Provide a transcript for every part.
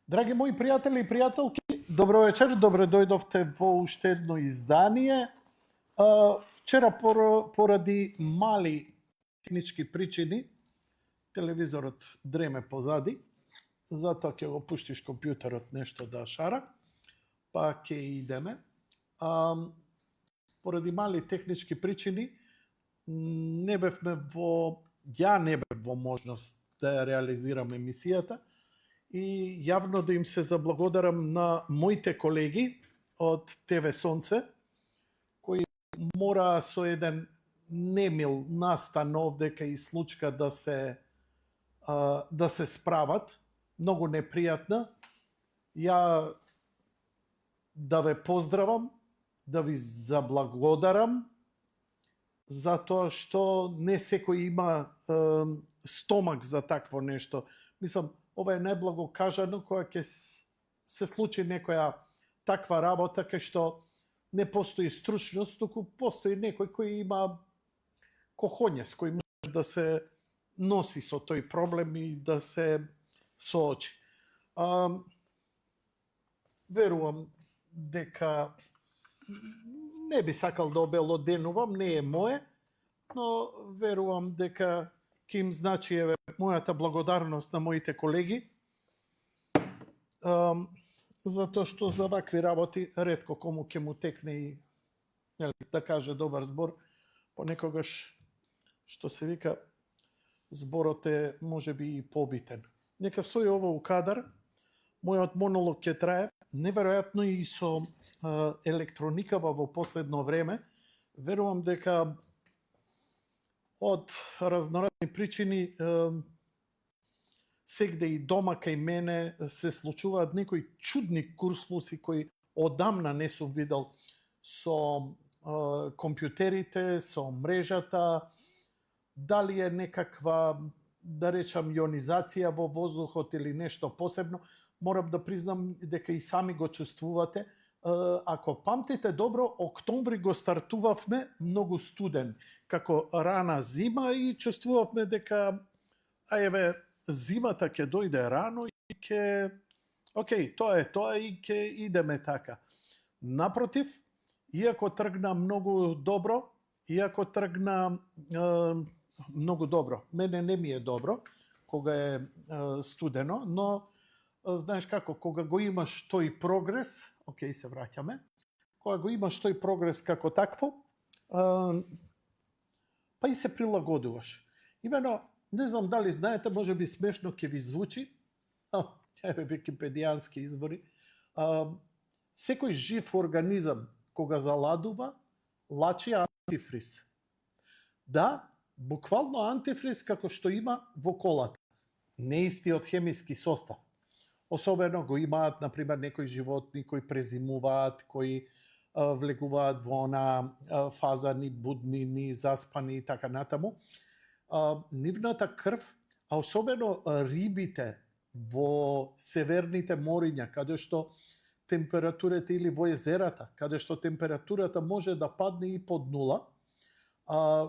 Драги мои пријатели и пријателки, добро вечер, добре дојдовте во уште едно издание. Вчера поради мали технички причини, телевизорот дреме позади, затоа ќе го пуштиш компјутерот нешто да шара, па ќе идеме. Поради мали технички причини, ја не бев во можност да ја реализирам емисијата, и јавно да им се заблагодарам на моите колеги од ТВ Сонце, кои мора со еден немил настан овде кај случка да се справат, многу непријатна. Ја да ве поздравам, да ви заблагодарам, затоа што не секој има стомак за такво нешто. Мислам, ова е најблаго кажано кога ќе се случи некоја таква работа кај што не постои стручност, туку постои некој кој има кохоњес, кој може да се носи со тој проблем и да се соочи. Верувам дека не би сакал да обелоденувам, не е мое, но верувам дека ќе им значи мојата благодарност на моите колеги, затоа што за вакви работи ретко кому ќе му текне и да каже добар збор, понекогаш, што се вика, зборот е можеби и побитен. Нека стои ово у кадар, мојот монолог ќе трае, неверојатно и со електроникава во последно време, верувам дека од разноразни причини сегде и дома кај мене се случуваат некои чудни курслуси кои одамна не сум видел со компјутерите, со мрежата, дали е некаква, да речам, ионизација во воздухот или нешто посебно. Морам да признам дека и сами го чувствувате. Ако памтите добро, октомври го стартувавме многу студен, како рана зима, и чувствувавме дека зимата ќе дојде рано и ќе тоа е тоа и ќе идеме така. Напротив, иако тргна многу добро, мене не ми е добро кога е студено, но знаеш како, кога го имаш тој прогрес, се враќаме, кога го имаш тој прогрес како такво, па и се прилагодуваш. Имено, не знам дали знаете, може би смешно ќе ви звучи, википедијански избори, секој жив организам кога заладува, лачи антифриз. Да, буквално антифриз како што има во колата. Не истиот хемиски состав. Особено го имаат, например, некои животни кои презимуваат, кои влегуваат во она фаза ни будни, ни заспани и така натаму. Нивната крв, а особено рибите во северните мориња, каде што температурите или во езерата, каде што температурата може да падне и под нула,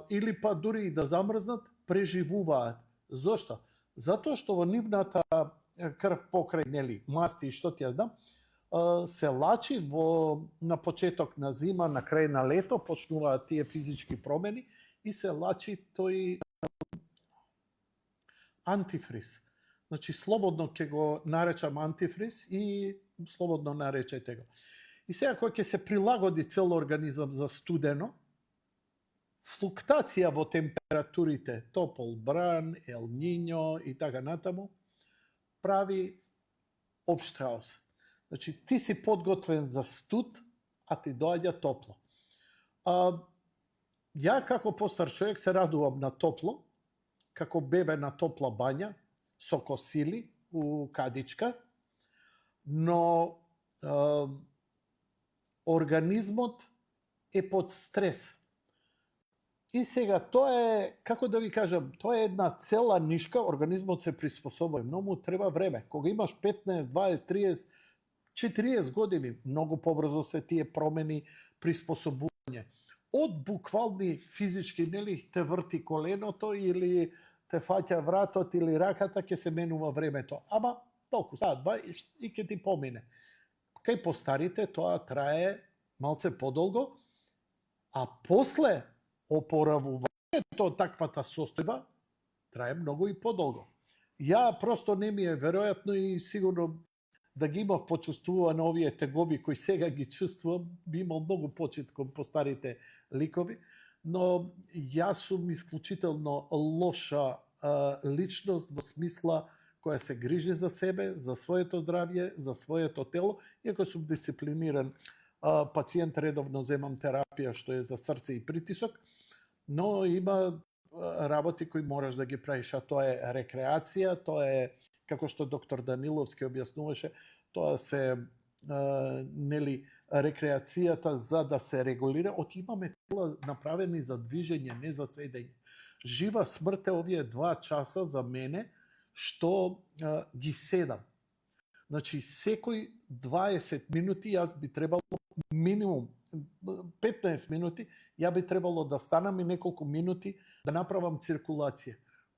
или па дури и да замрзнат, преживуваат. Зошто? Затоа што во нивната крв покрај масти и што ти ја знам, се лачи на почеток на зима, на крај на лето, почнуваат тие физички промени и се лачи тој антифриз. Значи, слободно ќе го наречам антифриз и слободно наречете го. И сега, кој ќе се прилагоди цел организам за студено, флуктација во температурите, топол бран, ел ниньо и така натаму, прави општ хаос. Значи, ти си подготвен за студ, а ти доаѓа топло. Ја како постар човек се радувам на топло, како бебе на топла бања, со косили у кадичка, но организмот е под стрес. И сега, тоа е, како да ви кажам, тоа е една цела нишка, организмот се приспособува, но му треба време. Кога имаш 15, 20, 30, 40 години, многу побрзо се тие промени, приспособување. Од буквални физички, те врти коленото или те фаќа вратот или раката, ќе се менува времето. Ама толку, саат, два и ќе ти помине. Кај постарите тоа трае малце подолго, а после опоравувањето од таквата состојба трае многу и подолго. Ја просто не ми е веројатно и сигурно да ги имав почувствувано овие тегоби кои сега ги чувствувам, би имал многу почит кон постарите ликови, но јас сум исклучително лоша личност во смисла која се грижи за себе, за своето здравје, за своето тело, иако сум дисциплиниран пациент, редовно земам терапија што е за срце и притисок, но има работи кои мораш да ги правиш, а тоа е рекреација, тоа е, како што доктор Даниловски објаснуваше, тоа се рекреацијата за да се регулира, имаме тела направени за движење, не за седење. Жива смрт е овие 2 часа за мене, што ги седам. Значи, секој 20 минути јас би требало минимум 15 минути, ја би требало да станам и неколку минути да направам циркулација.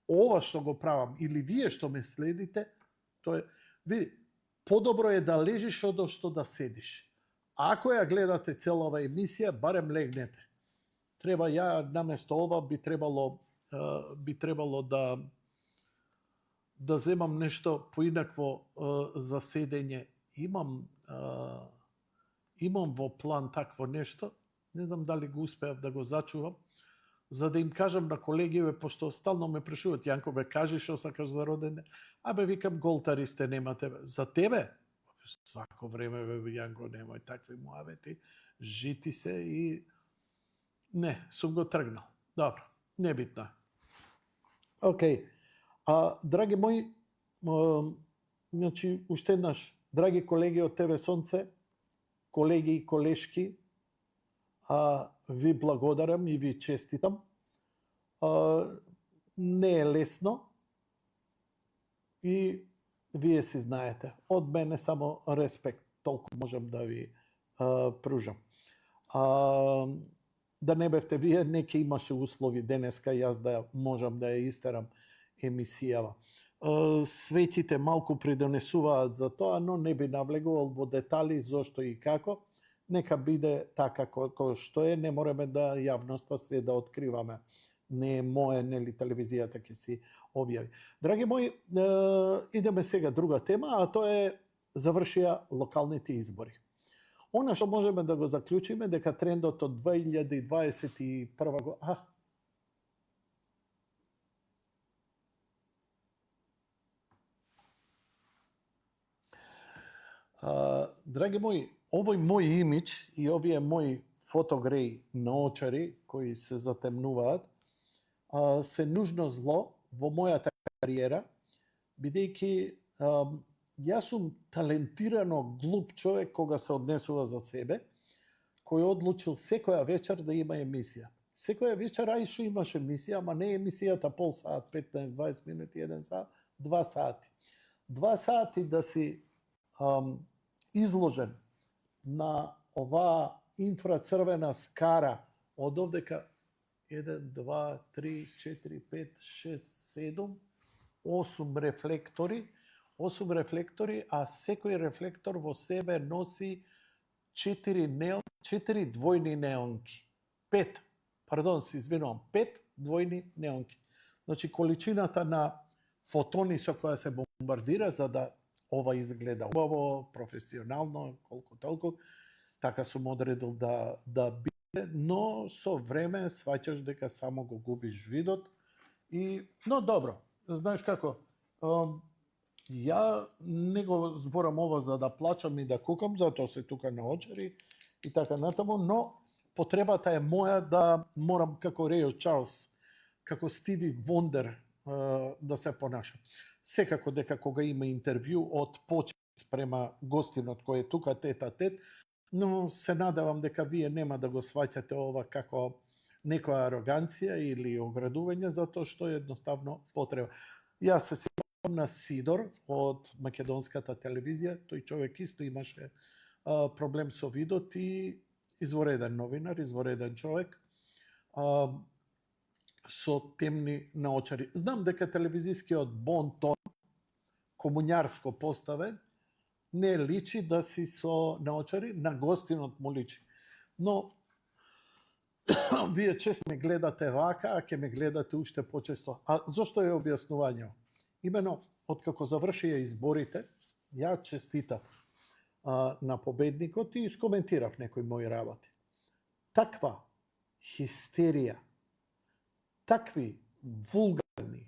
Ова што го правам, или вие што ме следите, тоа е, види, подобро е да лежиш од што да седиш. Ако ја гледате целава емисија, барем легнете. Треба ја наместо ова би требало да земам нешто поинакво за седење. Имам во план такво нешто, не знам дали го успеав да го зачувам, за да им кажам на колегиве, пошто стално ме прашуваат, Јанко, бе, кажи што сакаш за роден ден. Абе, викам, голтари сте, немате. За тебе? Свако време, бе, Јанко, немој такви муавети. Жити се и... Не, сум го тргнал. Добро, небитно. Океј. Драги мои, значи, уште еднаш, драги колеги од ТВ Сонце, колеги и колешки, ви благодарам и ви честитам. Не е лесно и вие си знаете. Од мене само респект, толку можам да ви пружам. Да не бевте вие, неке имаше услови денеска јас да можам да ја истерам емисијава. Светите малку придонесуваат за тоа, но не би навлегувал во детали зошто и како. Нека биде така како што е, не мораме да јавноста се да откриваме. Не е мое, нели телевизијата ќе си објави. Драги мои, идеме сега друга тема, а тоа е завршија локалните избори. Она што можеме да го заклучиме дека трендот од 2021 година... Драги мои, овој мој имидж и овие мои фотогреи наочари кои се затемнуваат се нужно зло во мојата кариера, бидејќи јас сум талентирано глуп човек кога се однесува за себе, кој одлучил секоја вечер да има емисија. Секоја вечер ајшо имаш емисија, ама не емисијата пол саат, 15-20 минути, 1 саат, 2 сати. 2 сати да си изложен на оваа инфрацрвена скара од овдека 1, 2, 3, 4, 5, 6, 7, 8 рефлектори, а секој рефлектор во себе носи 4 двојни неонки. 5 двојни неонки. Значи, количината на фотони со која се бомбардира, за да ова изгледа убаво, професионално, колку толку, така сум одредил да биде, но со време сваќаш дека само го губиш видот. Но добро, знаеш како, ја не го зборам ова за да плачам и да кукам, затоа се тука на очари и така натаму, но потребата е моја да морам како Реј Чарлс, како Стиви Вондер да се понашам. Секако дека кога има интервју од почит према гостинот кој е тука тет-а-тет, но се надевам дека вие нема да го сваќате ова како некоја ароганција или оградување, затоа што е едноставно потреба. Јас се сеќавам на Сидор од македонската телевизија, тој човек исто имаше проблем со видот и извореден новинар, извореден човек, со темни наочари. Знам дека телевизискиот бон тон, комуњарско поставен, не личи да си со наочари, на гостинот му личи. Но вие често ме гледате вака, а ќе ме гледате уште почесто. А зошто е објаснување? Имено, откако завршија изборите, ја честитав на победникот и искоментирав некои мои работи. Таква хистерија, такви вулгарни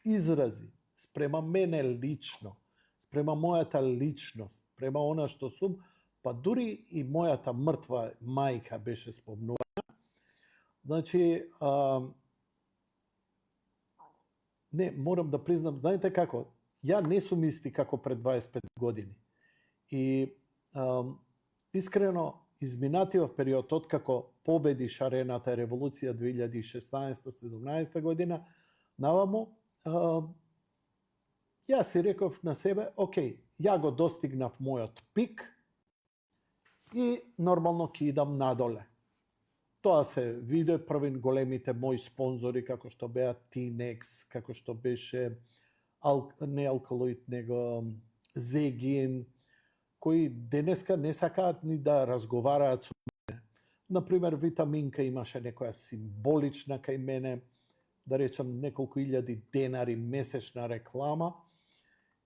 изрази спрема мене лично, спрема мојата личност, спрема она што сум, па дури и мојата мртва мајка беше спомнувана. Значи, не, морам да признам, знаете како, ја не сум исти како пред 25 години. И искрено, изминатиот период, откако победи шарената револуција 2016-17 година, наваму, ја си реков на себе, окей, ја го достигнав мојот пик и нормално ќе идам надоле. Тоа се виде првин големите мои спонзори, како што беа Тинекс, како што беше не Алкалоид, него Зегин, кои денеска не сакаат ни да разговараат со мене. Например, Витаминка имаше некоја символична кај мене, да речам неколку илјади денари месечна реклама,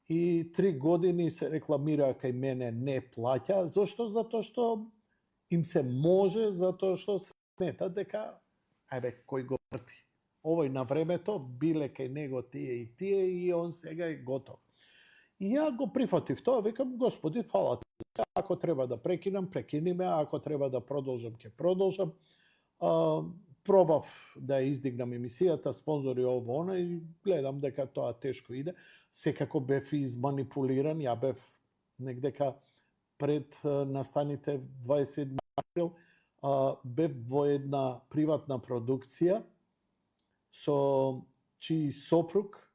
и 3 години се рекламира кај мене не плаќа. Зошто? Затоа што им се може, затоа што се смета дека кој го врти. Овој на времето биле кај него тие и он сега е готов. И ја го прифатив тоа, викам, Господи, фала ти. Ако треба да прекинам, прекиниме, ако треба да продолжам, ќе продолжам. Пробав да издигнам емисијата, спонзори ово она и гледам дека тоа тешко иде. Секако бев изманипулиран, ја бев негдека пред настаните 27 април, бев во една приватна продукција со чиј сопруг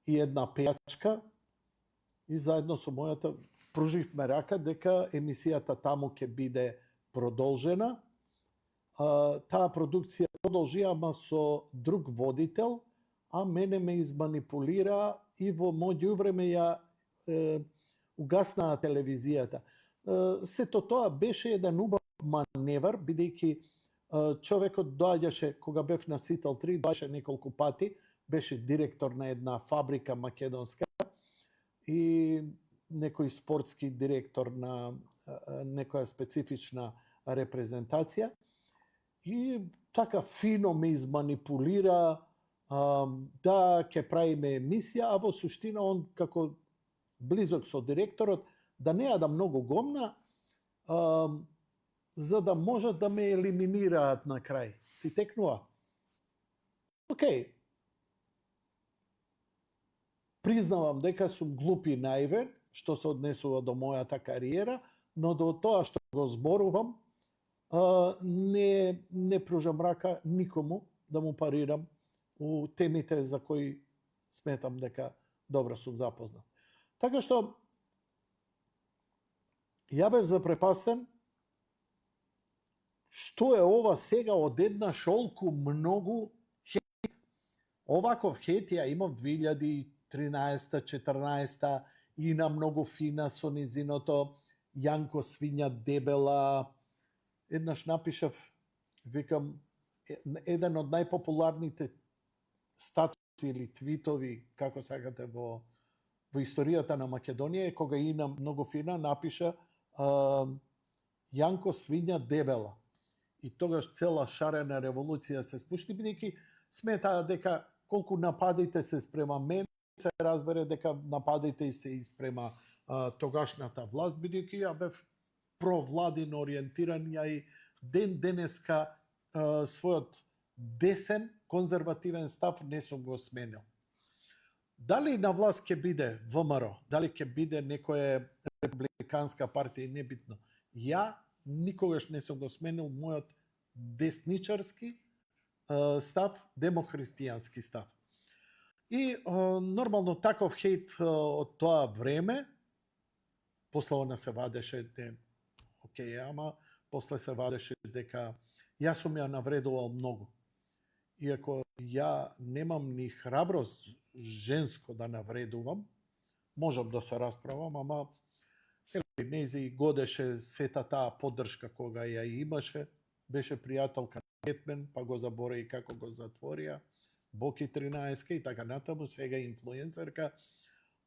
и една пејачка и заедно со мојата пруживме рака дека емисијата таму ќе биде продолжена. Таа продукција продолжи, ама со друг водител, а мене ме изманипулира и во меѓувреме ја угаснаа телевизијата. Сето тоа беше еден убав маневар, бидејќи човекот доаѓаше, кога бев на Сител 3, доаѓаше неколку пати, беше директор на една фабрика македонска и некој спортски директор на некоја специфична репрезентација. И така фино ме изманипулира да ќе правиме емисија, а во суштина он како близок со директорот да не јадам многу гомна, за да можат да ме елиминираат на крај. Ти текнува? Океј. Признавам дека сум глуп и наивен, што се однесува до мојата кариера, но до тоа што го зборувам, не пружам рака никому да му парирам у темите за кои сметам дека добро сум запознат. Така што Ја бев запрепастен што е ова сега одеднаш олку многу хейт. Оваков хейт ја имав 2013-14 и на многу фина со низиното Јанко свиња дебела. Еднаш напишав, викам, еден од најпопуларните статуси или твитови, како сакате, во историјата на Македонија, кога Ина многу фина напиша Јанко свиња дебела. И тогаш цела шарена револуција се спушти, бидејќи сметаа дека колку нападите се спрема мене, се разбере дека нападите и се испрема тогашната власт, бидејќи ја бев провладин ориентиран, ја и ден денеска својот десен, конзервативен став не сум го сменил. Дали на власт ќе биде ВМРО, дали ќе биде некоја републиканска партија, небитно. Ја никогаш не сум го сменил мојот десничарски став, демохристијански став. И нормално таков хейт од тоа време, после она се вадеше, ама после се вадеше дека јас сум ја навредувал многу. Иако ја немам ни храброст женско да навредувам, можам да се расправам, ама нези годеше сета таа поддршка кога ја имаше, беше пријателка на Бетмен, па го забораи како го затворија, Боки 13 и така натаму, сега инфлуенцерка,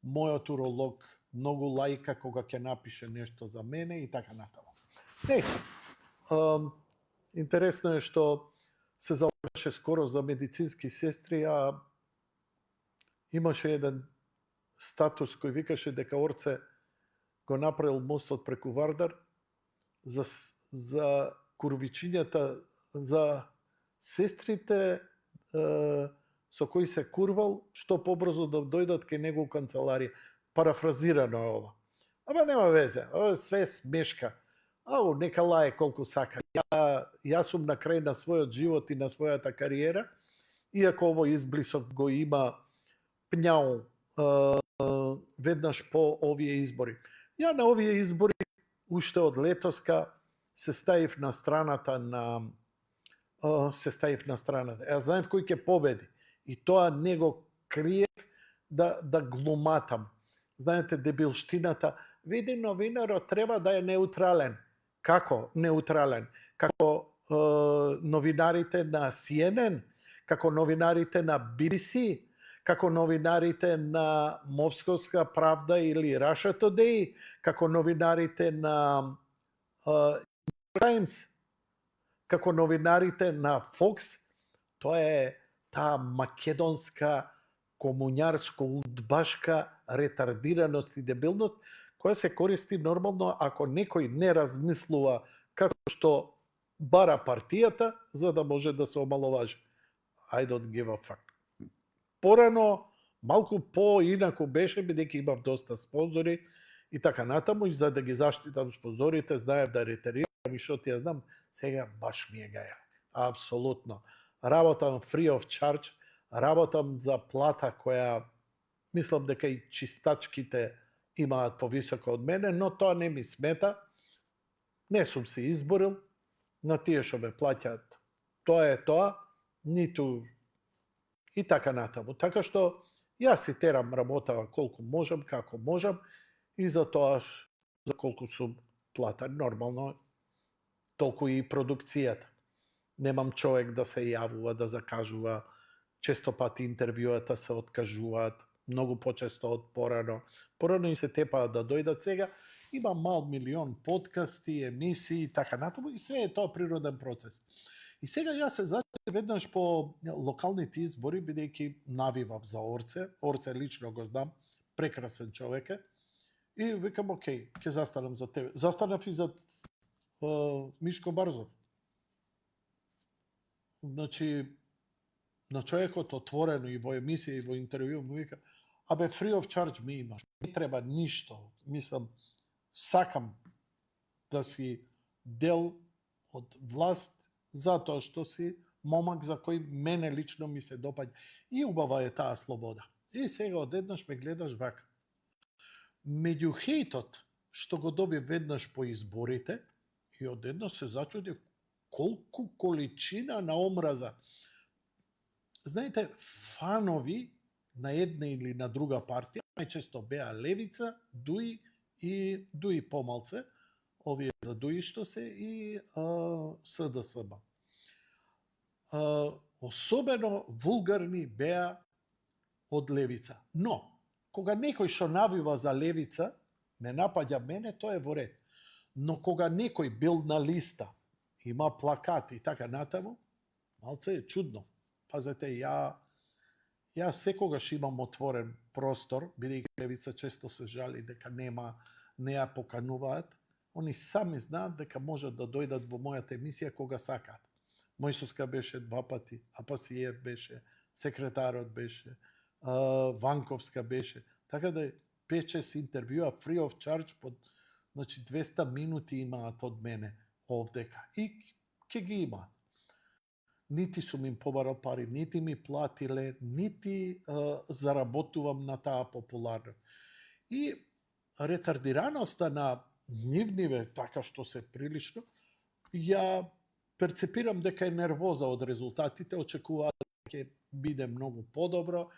мојот уролог, многу лајка кога ќе напише нешто за мене и така натаму. Интересно е што се залагаше скоро за медицински сестри, а имаше еден статус кој викаше дека Орце го направил мостот преку Вардар за курвичињата, за сестрите со кои се курвал, што побрзо да дојдат кај него у канцеларија. Парафразирано е ова. Ама нема везе, ова е све смешка. Ау, нека лае колку сака. Јас сум на крај на својот живот и на својата кариера, иако ово изблисок го има пњао веднаш по овие избори. Ја на овие избори, уште од летоска, се ставив на страната. Ја знаев кој ќе победи. И тоа не го криев да глуматам. Знаете, дебилштината, види новинарот треба да е неутрален. Како неутрален? Како новинарите на CNN, како новинарите на BBC, како новинарите на Московска правда или Russia Today, како новинарите на Times, како новинарите на Fox. Тоа е таа македонска комуњарско-удбашка ретардираност и дебилност, која се користи нормално ако некој не размислува како што бара партијата, за да може да се омаловажи. I don't give a fuck. Порано, малку поинаку беше, бидејќи имав доста спонзори и така натаму, и за да ги заштитам спонзорите, знаев да ретарирам и што ти ја знам, сега баш ми е гаја. Апсолутно. Работам free of charge, работам за плата која мислам дека и чистачките имаат повисока од мене, но тоа не ми смета. Не сум се изборил на тие што ме плаќаат. Тоа е тоа, ниту и така натаму. Така што јас си терам работава колку можам, како можам и за тоа за колку сум платен. Нормално толку и продукцијата. Немам човек да се јавува, да закажува, често пати интервјуата се откажуваат, многу почесто од порано. Порано и се тепаат да дојдат сега. Има мал милион подкасти, емисии и така натаму и се е тоа природен процес. И сега јас се зачев веднаш по локалните избори, бидејќи навивав за Орце. Орце лично го знам, прекрасен човек е. И викам, окей, ќе застанам за тебе. Застанав и за Мишко Барзов. Значи, на човекот отворено и во емисија и во интервју му вика, абе, free of charge ми имаш, не треба ништо. Мислам, сакам да си дел од власт, затоа што си момак за кој мене лично ми се допаѓа. И убава е таа слобода. И сега одеднаш ме гледаш вака. Меѓу хејтот, што го доби веднаш по изборите и одеднаш се зачуди колку количина на омраза. Знаете, фанови на една или на друга партија, најчесто беа левица, дуи и дуи помалце, овие за дуи што се и СДСМ. Особено вулгарни беа од левица. Но, кога некој што навива за левица, ме напаѓа мене, тоа е во ред. Но кога некој бил на листа, има плакати и така натаму, малце е чудно. Пазете, ја секогаш имам отворен простор, бидејќи левица често се жали дека не ја покануваат. Они сами знаат дека можат да дојдат во мојата емисија кога сакаат. Мојсовска беше 2 пати, Апасиев беше, секретарот беше, Ванковска беше. Така да 5-6 интервјуа free of charge под 200 минути имаат од мене овдека. И ќе ги имаат. Нити сум им побарал пари, нити ми платиле, нити заработувам на таа популарност. И ретардираноста на нивниве, така што се прилично, ја перцепирам дека е нервоза од резултатите, очекуваат дека ќе биде многу подобро,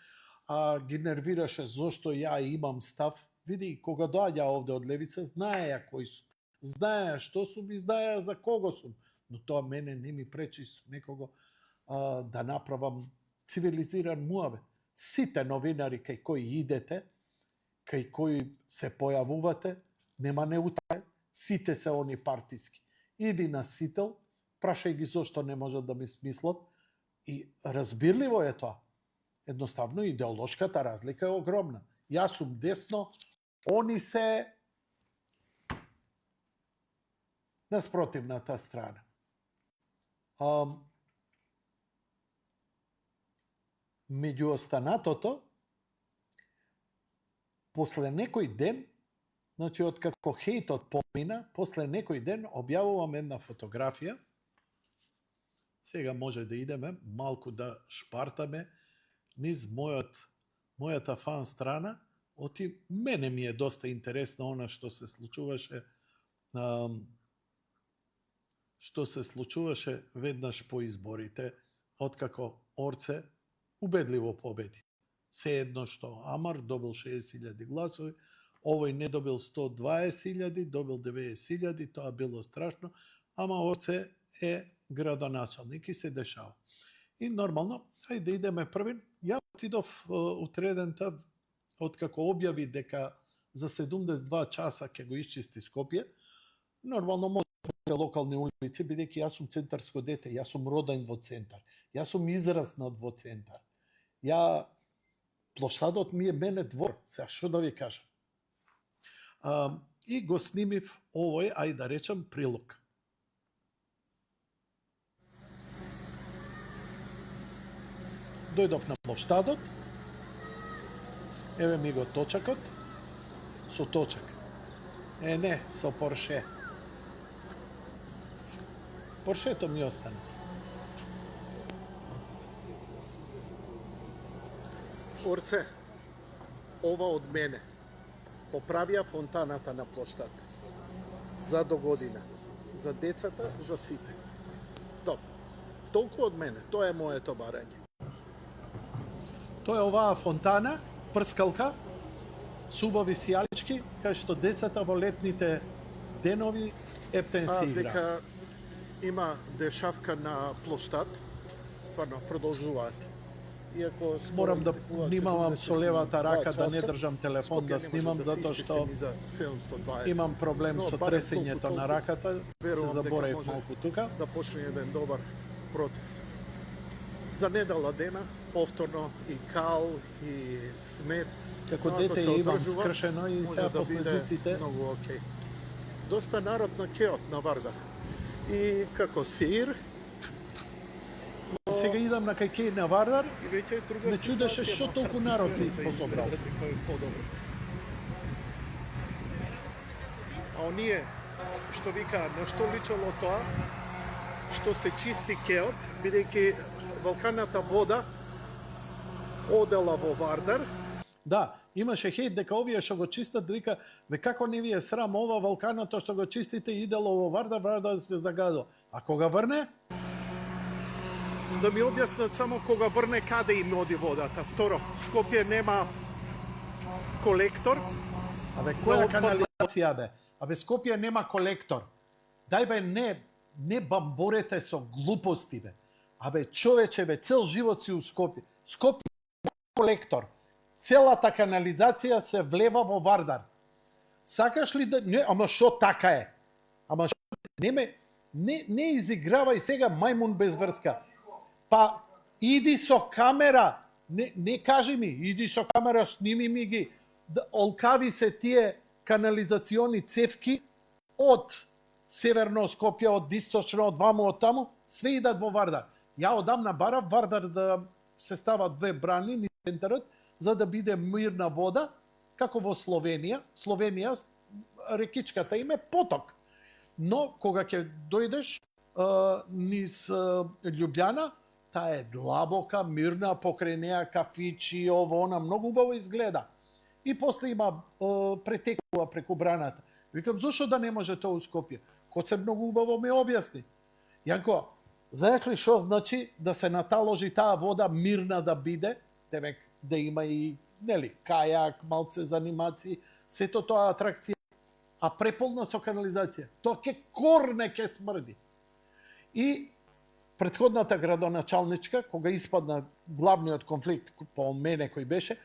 а ги нервираше зошто ја имам став. Види, кога доаѓа овде од левица, знаеја кој сум, знаеја што сум и знаеја за кого сум. Но тоа мене не ми пречи некого да направам цивилизиран муавет. Сите новинари кај кои идете, кај кои се појавувате, нема неутај, сите се они партиски. Иди на сител, прашај ги зошто не можат да ми смислат и разбирливо е тоа. Едноставно идеолошката разлика е огромна. Јас сум десно, они се на спротивната страна. Меѓу останатото, после некој ден, значи откако хејтот помина, после некој ден објавувам една фотографија. Сега може да идеме малку да шпартаме низ мојата фан страна. Оти мене ми е доста интересно она што се случуваше веднаш по изборите, откако Орце убедливо победи. Се едно што Амар добил 60.000 гласови, овој не добил 120.000, добил 90.000, тоа било страшно, ама Орце е градоначалник и се дешава. И нормално, ајде идеме првин. Ја отидов утредента, откако објави дека за 72 часа ќе го исчисти Скопје. Нормално може да локални улици, бидејќи јас сум центарско дете, јас сум роден во центар, јас сум израснат во центар. Плоштадот ми е мене двор, сега што да ви кажам. И го снимив овој, ајде да речам, прилог. Дојдов на плоштадот, еве ми го точакот, со точак. Не, со Порше. Поршето ми остана. Орце, ова од мене. Поправија фонтаната на плоштад. За до година. За децата, за сите. Добро. Толку од мене. Тоа е моето барање. Тоа е оваа фонтана, прскалка, с убави сијалички, кај што децата во летните денови ептен си игра. Дека има дешавка на плоштад, стварно продолжуваат. Иако морам да внимавам со левата рака да не држам телефон да снимам, затоа што имам проблем со тресењето на раката, се заборев малку тука. Да почне еден добар процес. За недела дена, повторно и кал, и смет. Како дете имам скршено и сега последиците. Многу окей. Доста народ на кеот на Вардар. И како сир. Сега идам на кај на Вардар, ме чудеше што толку народ се испособрал. А оние, што вика, на што личало тоа, што се чисти кеот, бидејќи Балканата вода одела во Вардар. Да, Имаше хејт дека овие што го чистат, вика, ве како не ви е срам ова вулканото што го чистите идело во Вардар, Вардар се загадо. А кога врне? Да ми објаснат само кога врне каде им оди водата. Второ, Скопје нема колектор. Абе, која канализација бе? Абе, Скопје нема колектор. Дај бе, не бамборете со глупости бе. Абе, човече бе, цел живот си у Скопје. Скопје нема колектор. Целата канализација се влева во Вардар. Сакаш ли да... Не, ама шо така е? Ама шо... Не изигравај сега мајмун без врска. Па, иди со камера. Не кажи ми, иди со камера, сними ми ги. Олкави се тие канализациони цевки од северно Скопје, од источно, од ваму, од таму, све идат во Вардар. Ја одамна барав Вардар да се стават 2 брани низ центарот, за да биде мирна вода, како во Словенија. Словенија, рекичката им е поток. Но, кога ќе дојдеш низ Љубљана, таа е длабока, мирна, покрај неа кафичи, ово, она, многу убаво изгледа. И после има претекува преку браната. Викам, зошто да не може тоа у Скопје? Коце многу убаво ми објасни. Јанко, знаеш ли што значи да се наталожи таа вода мирна да биде? Демек, да има и, нели, кајак, малце занимаци, сето тоа атракција, а преполна со канализација. Тоа ке корне ке смрди. И претходната градоначалничка, кога испадна главниот конфликт по мене кој беше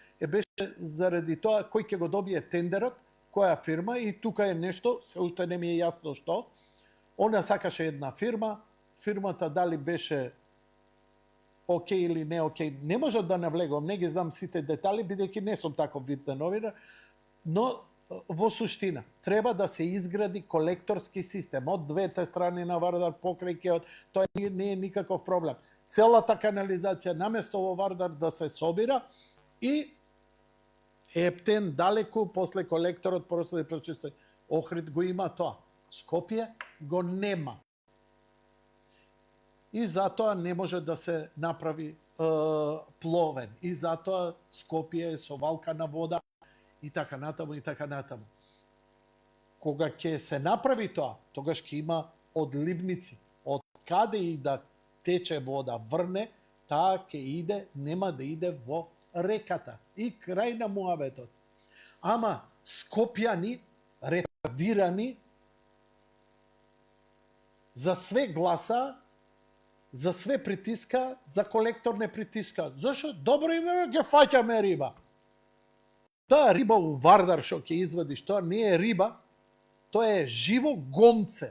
заради тоа кој ќе го добие тендерот, која фирма, и тука е нешто, се уште не ми е јасно што. Она сакаше една фирма, фирмата дали беше окей или не окей, не можат да навлегувам, не ги знам сите детали, бидејќи не сум таков вид на новина, но во суштина треба да се изгради колекторски систем од двете страни на Вардар покрај кеот, тоа не е никаков проблем. Целата канализација наместо во Вардар да се собира и ептен далеку после колекторот после прочистој. Охрид го има тоа. Скопје го нема. И затоа не може да се направи пловен. И затоа Скопје е со валкана вода и така натаму и така натаму. Кога ќе се направи тоа, тогаш ќе има одливници. Од каде и да тече вода врне, таа ќе иде, нема да иде во реката. И крај на муабетот. Ама скопјани, ретардирани, за све гласа, за све притиска, за колектор не притиска. Зашо? Добро име, ќе фаќаме риба. Таа риба у Вардар што ќе извадиш, тоа не е риба, тоа е живо гомце.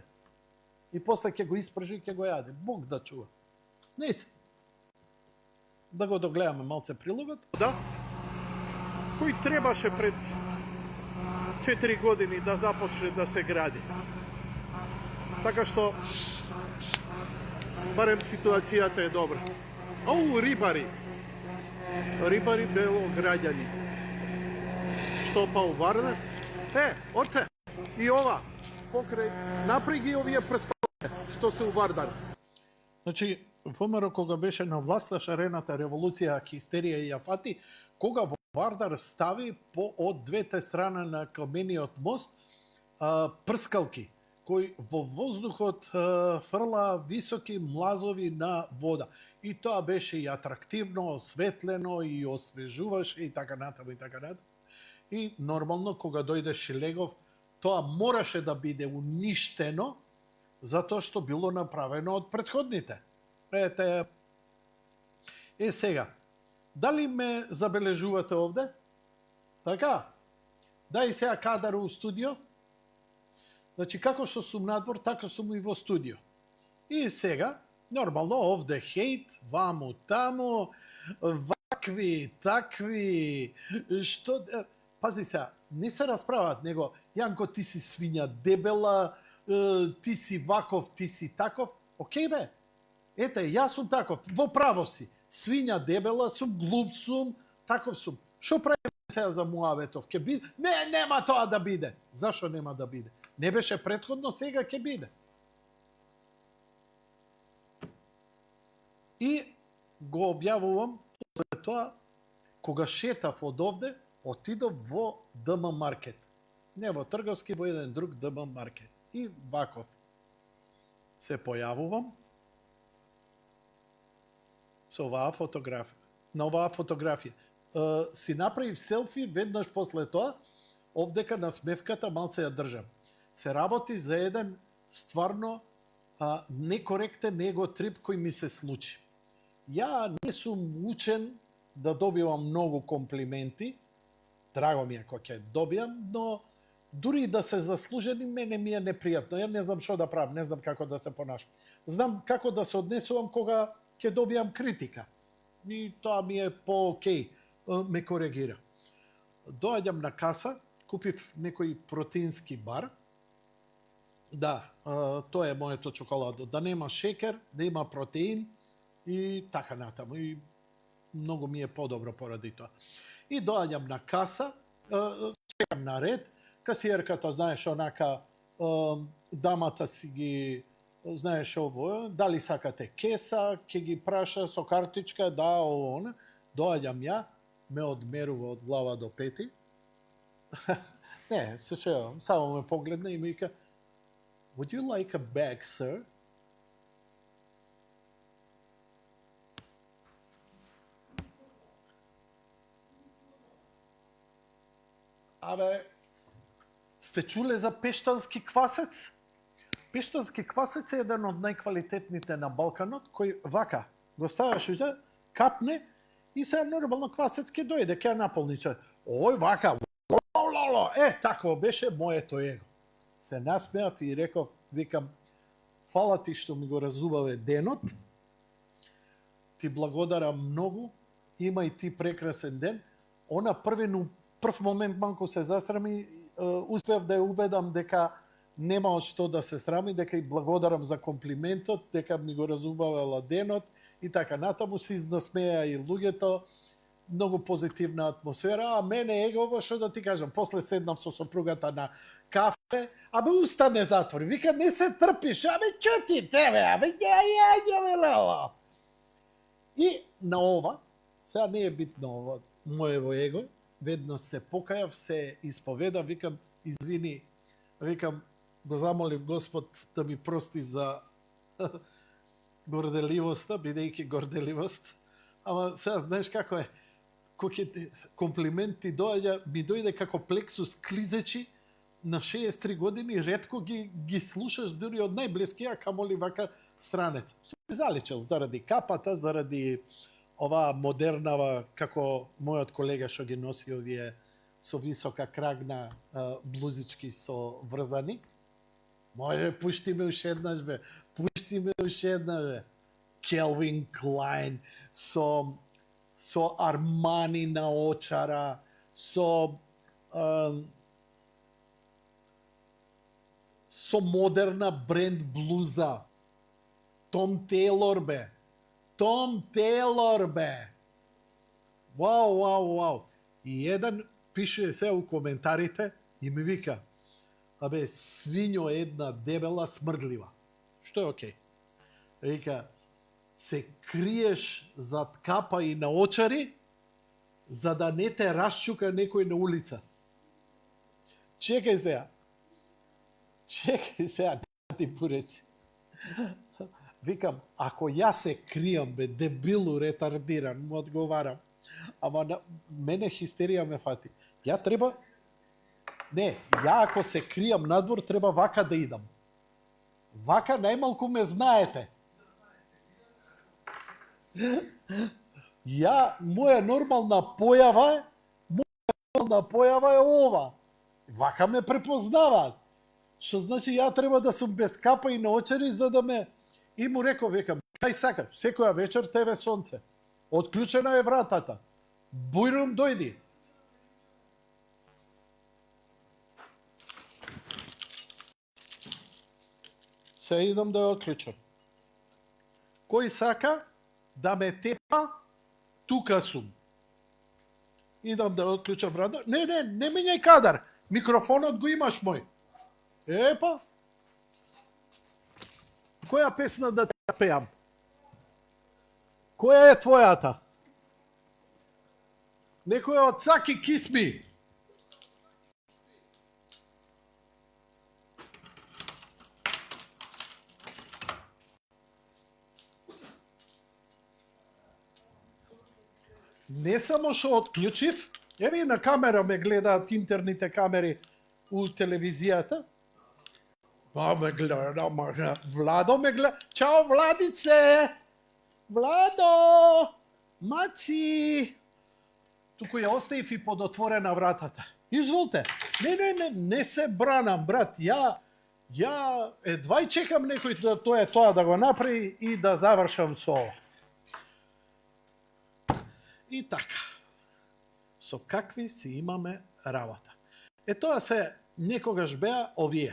И после ќе го испржи и ќе го јаде. Бог да чува. Не се. Да го догледаме малце прилогот. Да. Кој требаше пред 4 години да започне да се гради. Така што барем ситуацијата е добра. Оу, рибари. Рибари бело граѓани. Што па у Вардар? Оце, и ова, покрај, напри ги овие прстове, што се у Вардар. Значи, ВМРО кога беше на власт, шарената револуција, хистерија и афати, кога во Вардар стави од двете страна на камениот мост прскалки, кои во воздухот фрла високи млазови на вода. И тоа беше и атрактивно, осветлено, и освежуваше, и така натаму, и така натаму. И нормално, кога дојде Шилегов, тоа мораше да биде уништено, затоа што било направено од претходните. Ете, сега, дали ме забележувате овде? Така? Дај сега кадар у студио. Значи, како што сум надвор, така сум и во студио. И сега, нормално, овде хейт, ваму, таму, вакви, такви, што... Пази сега, не се расправаат, него, Јанко, ти си свиња дебела, ти си ваков, ти си таков. Океј бе, ете, јас сум таков, во право си. Свиња дебела сум, глуп сум, таков сум. Шо правиме сега за муабетов? Ке биде? Не, нема тоа да биде. Зашо нема да биде? Не беше претходно, сега ќе биде. И го објавувам, после тоа, кога шетав од овде, Отидов во ДМ маркет. Не во трговски, во еден друг ДМ маркет. И ваков се појавувам со оваа фотографија. На оваа фотографија. Си направив селфи, веднаш после тоа, овдека на смевката малце ја држам. Се работи за еден стварно некоректен его трип кој ми се случи. Ја не сум учен да добивам многу комплименти, драго ми е кога ќе добијам, но дури да се заслужени, мене ми е непријатно. Ја не знам што да правам, не знам како да се понашам. Знам како да се однесувам кога ќе добијам критика. И тоа ми е по-окей, ме коригира. Доаѓам на каса, купив некој протеински бар. Да, тоа е моето чоколадо. Да нема шекер, да има протеин и така натаму. И многу ми е подобро поради тоа. И доаѓам на каса, чекам на ред, касиерката, знаеш, онака, дамата си ги, знаеш ово, дали сакате кеса, ќе ги праша со картичка, да, ово, доаѓам ја, ме одмерува од глава до пети. Не, се шевам, само ме погледна и ми вика, would you like a bag, sir? Абе, сте чуле за пештански квасец? Пештански квасец е еден од најквалитетните на Балканот, кој вака, го ставаш уште, капне и се нормално квасец ќе дојде, ќе наполниче. Ој, вака, такво беше моето его. Се насмеав и реков, викам, фала ти што ми го разубаве денот, ти благодарам многу, има и ти прекрасен ден. Она прв момент малку се засрами, успеав да ја убедам дека нема од што да се срами, дека и благодарам за комплиментот, дека ми го разубавала денот и така натаму се изнасмеа и луѓето, многу позитивна атмосфера, а мене егово, што да ти кажам, после седнав со сопругата на кафе, абе уста не затвори, вика не се трпиш, абе ќути тебе, абе ја. И на ова, сега не е битно ова, моево его, веднаш се покајав, се исповеда, викам, извини, викам, го замолив Господ да ми прости за горделивоста, бидејќи горделивост, ама сега знаеш како е, кога комплимент ти доаѓа, ми дојде како плексус клизечи на 63 години, ретко ги слушаш дури од најблискија, камоли вака странец. Сум заличал заради капата, заради оваа модернава, како мојот колега што ги носи овие со висока крагна блузички со врзани. Може, пушти ме уште еднаш, бе. Пушти ме уште еднаш, бе. Calvin Klein, со Армани на очара, со модерна бренд блуза. Том Тейлор, бе. Том Тейлор, бе. Вау. И еден пише се у коментарите и ми вика, абе, свињо една дебела смрдлива. Што е окей. Вика, се криеш зад капа и на очари, за да не те расчука некој на улица. Чекај сега, ти буреци. Викам, ако јас се кријам, бе, дебилу, ретардиран, му одговарам. Ама мене хистерија ме фати. Ја ако се кријам надвор, треба вака да идам. Вака најмалку ме знаете. Моја нормална појава е ова. Вака ме препознаваат. Што значи ја треба да сум без капа и на очари за да ме... И му реков, викам, кај сакаш, секоја вечер тебе сонце. Отклучена е вратата. Бујрум, дојди. Се идам да ја отклучам. Кој сака да ме тепа, тука сум. Идам да отклучам врата. Не менјај кадар. Микрофонот го имаш мој. Епа. Која песна да те пеам? Која е твојата? Некој од Цаки Кисми. Не само што отклучив, еве на камера ме гледаат интерните камери у телевизијата. Ме гледа, Владо ме гледа. Чао, Владице! Владо! Маци! Туку ја оставив и подотворена вратата. Изволте. Не се бранам, брат. Ја едва и чекам некој тоа да го направи и да завршам со ова. И така. Со какви си имаме работа. Тоа се некогаш беа овие.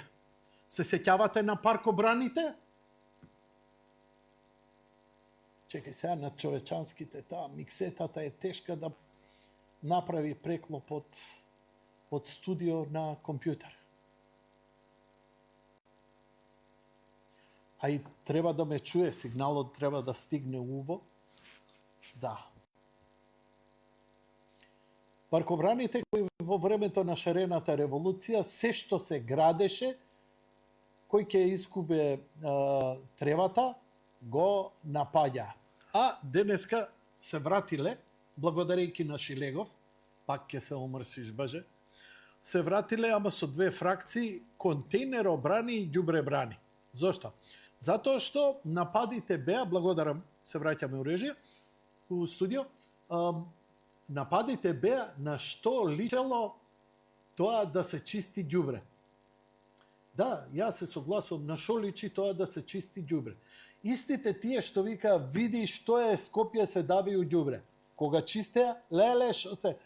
Се сеќавате на паркобраните? Чекај сега на човечанските, таа миксетата е тешка да направи преклоп од студио на компјутер. А и треба да ме чуе, сигналот треба да стигне уво. Да. Паркобраните кои во времето на шарената револуција, се што се градеше, кој ќе изгубе тревата, го напаѓа. А денеска се вратиле, благодарејќи на Шилегов, пак ќе се омрсиш, боже, се вратиле, ама со две фракции, контейнеробрани и ѓубребрани. Зошто? Затоа што нападите беа, благодарам, се враќаме у режија, у студио, нападите беа на што личело тоа да се чисти ѓубре. Да, јас се согласувам на што личи тоа да се чисти ѓубре. Истите тие што вика, види што е Скопје се дави у ѓубре. Кога чистеа, леле, што се...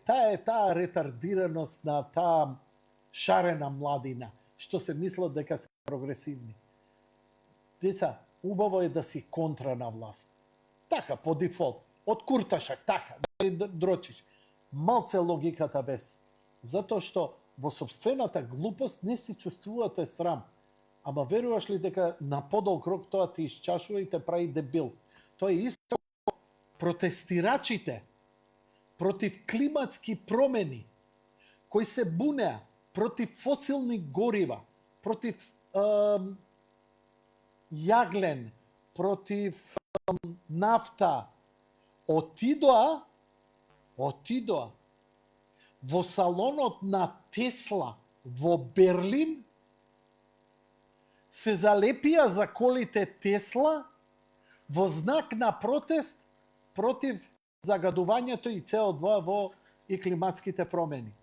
таа ретардираност на таа шарена младина, што се мислат дека се прогресивни. Деца, убаво е да си контра на власт. Така, по дефолт. Од курташак, така, да дрочиш. Малце логиката без. Затоа што во собствената глупост не си чувствувате срам. Ама веруваш ли дека на подолг рок тоа ти исчашува и те прави дебил? Тоа е исто протестирачите против климатски промени, кои се бунеа против фосилни горива, против јаглен, против нафта, отидоа во салонот на Тесла во Берлин, се залепија за колите Тесла во знак на протест против загадувањето и CO2 во и климатските промени.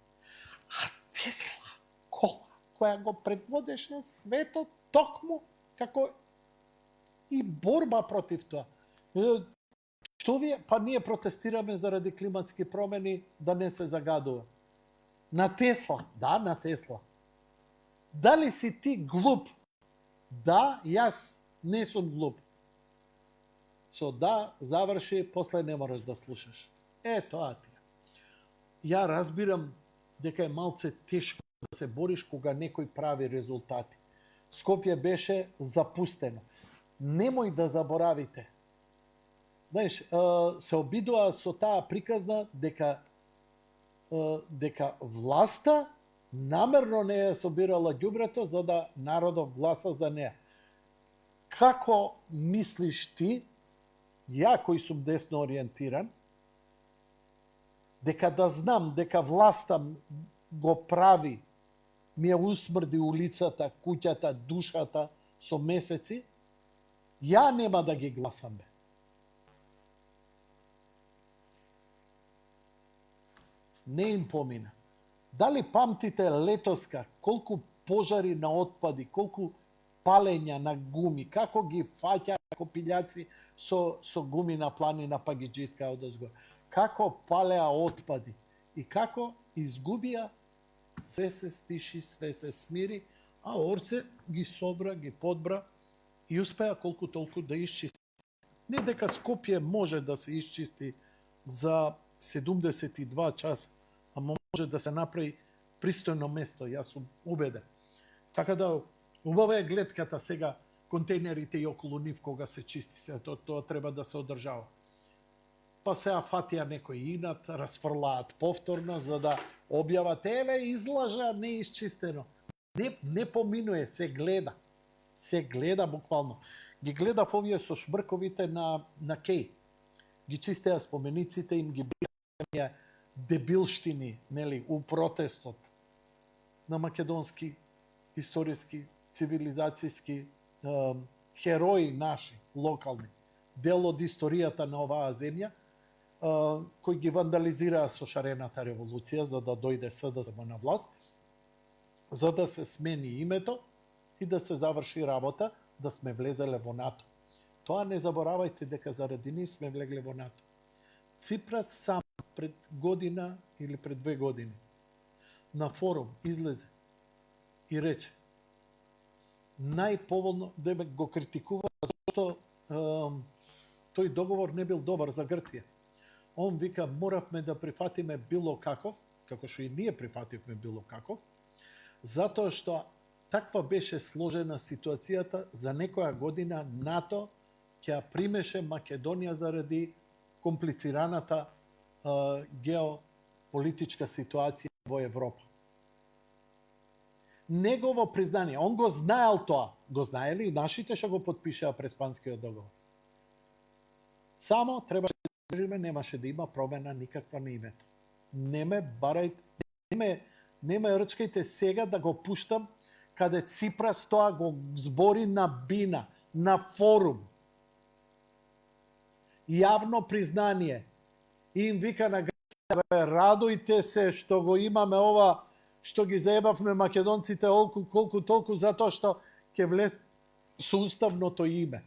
А Тесла, кола, која го предводеше светот токму како и борба против тоа. Што вие? Па ние протестираме заради климатски промени да не се загадува. На Тесла. Да, на Тесла. Дали си ти глуп? Да, јас не сум глуп. Со да, заврши, после не мораш да слушаш. Тоа ти е. Ја разбирам дека е малце тешко да се бориш кога некој прави резултати. Скопје беше запустено. Немој да заборавите. Знаеш, се обидува со таа приказна дека власта намерно не ја собирала ѓубрето за да народот гласа за неа. Како мислиш ти, ја кој сум десно ориентиран, дека да знам дека власта го прави, ми ја усмрди улицата, куќата, душата со месеци, ја нема да ги гласам, бе. Не им помина. Дали памтите летоска колку пожари на отпади, колку палења на гуми, како ги фаќа копилјаци со гуми на планина па ги джитка одозгор. Како палеа отпади и како изгубија, све се стиши, све се смири, а Орце ги собра, ги подбра и успеа колку толку да исчисти. Не дека Скопје може да се исчисти за 72 часа, ама може да се направи пристојно место, јас сум убеден. Така да, убава е гледката сега, контейнерите и околу нив кога се чисти, тоа треба да се одржава. па сега фатија некој инат, расфрлаат повторно за да објават еве излажа неисчистено. Не поминуе, се гледа. Се гледа буквално. Ги гледав овие со шмрковите на Кеј. Ги чистеа спомениците, им ги бија дебилштини, нели, у протестот на македонски, историски, цивилизацијски херои наши, локални, дел од историјата на оваа земја, кои ги вандализираа со шарената револуција за да дојде СДСМ на власт, за да се смени името и да се заврши работа, да сме влезеле во НАТО. Тоа не заборавајте дека заради нив сме влегле во НАТО. Ципрас сам пред година или пред 2 години на форум излезе и рече најповолно, да го критикува зашто тој договор не бил добар за Грција. Он вика, моравме да прифатиме било каков, како што и ние прифативме било каков, затоа што таква беше сложена ситуацијата, за некоја година НАТО ќе ја примеше Македонија заради комплицираната геополитичка ситуација во Европа. Негово признание, он го знаел тоа, го знаели и нашите што го подпишаа Преспанскиот договор. Само требаше да држиме, немаше да има промена никаква на името. Не ме барајте, не ме рчкајте сега да го пуштам каде Ципрас тоа го збори на бина, на форум. Јавно признание. И им вика на Грција, радујте се што го имаме ова, што ги заебавме македонците колку толку затоа што ќе влез со уставното име.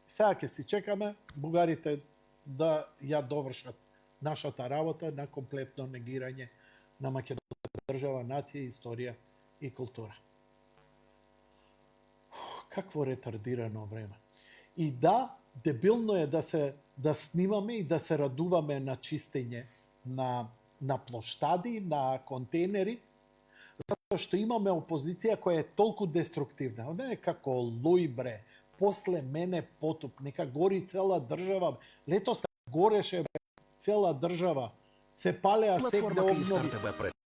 Сега ќе си чекаме бугарите да ја довршат нашата работа на комплетно негирање на македонската држава, нација, историја и култура. Какво ретардирано време. И да, дебилно е да снимаме и да се радуваме на чистење на плоштади, на контейнери, затоа што имаме опозиција која е толку деструктивна. Не е како луј бре, после мене потоп, нека гори цела држава. Летос гореше цела држава, се палеа сек да обнови.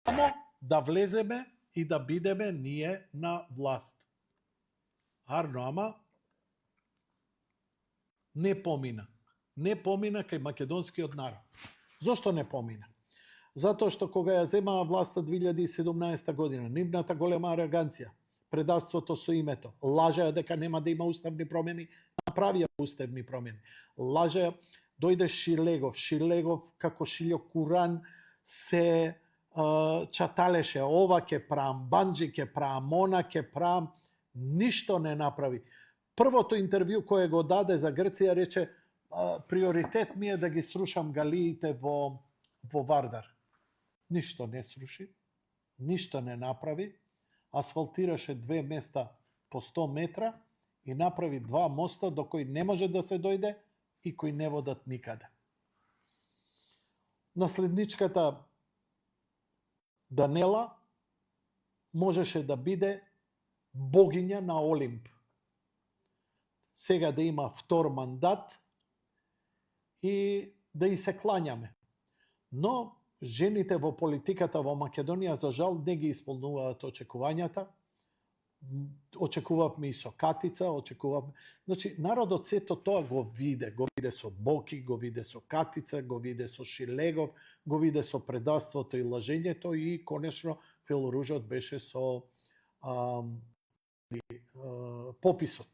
Само да влеземе и да бидеме ние на власт. Арно, ама не помина. Не помина кај македонскиот народ. Зошто не помина? Затоа што кога ја земаа власта 2017 година, нивната голема ароганција, предавството со името, лажеа дека нема да има уставни промени, направија уставни промени. Лажеа, дојде Шилегов како Шилјо Куран се чаталеше, ова ќе правам, Банџи ќе правам, она ќе правам, ништо не направи. Првото интервју кое го даде за Грција рече, приоритет ми е да ги срушам галиите во Вардар. Ништо не сруши, ништо не направи, асфалтираше 2 места по 100 метра и направи 2 моста до кои не може да се дојде и кои не водат никаде. Наследничката Данела можеше да биде богиња на Олимп. Сега да има втор мандат и да и се клањаме. Но жените во политиката во Македонија за жал не ги исполнуваат очекувањата. Очекувавме и со Катица, очекувавме. Значи народот сето тоа го виде со Боки, го виде со Катица, го виде со Шилегов, го виде со предавството и лажењето и конечно филоружот беше со пописот.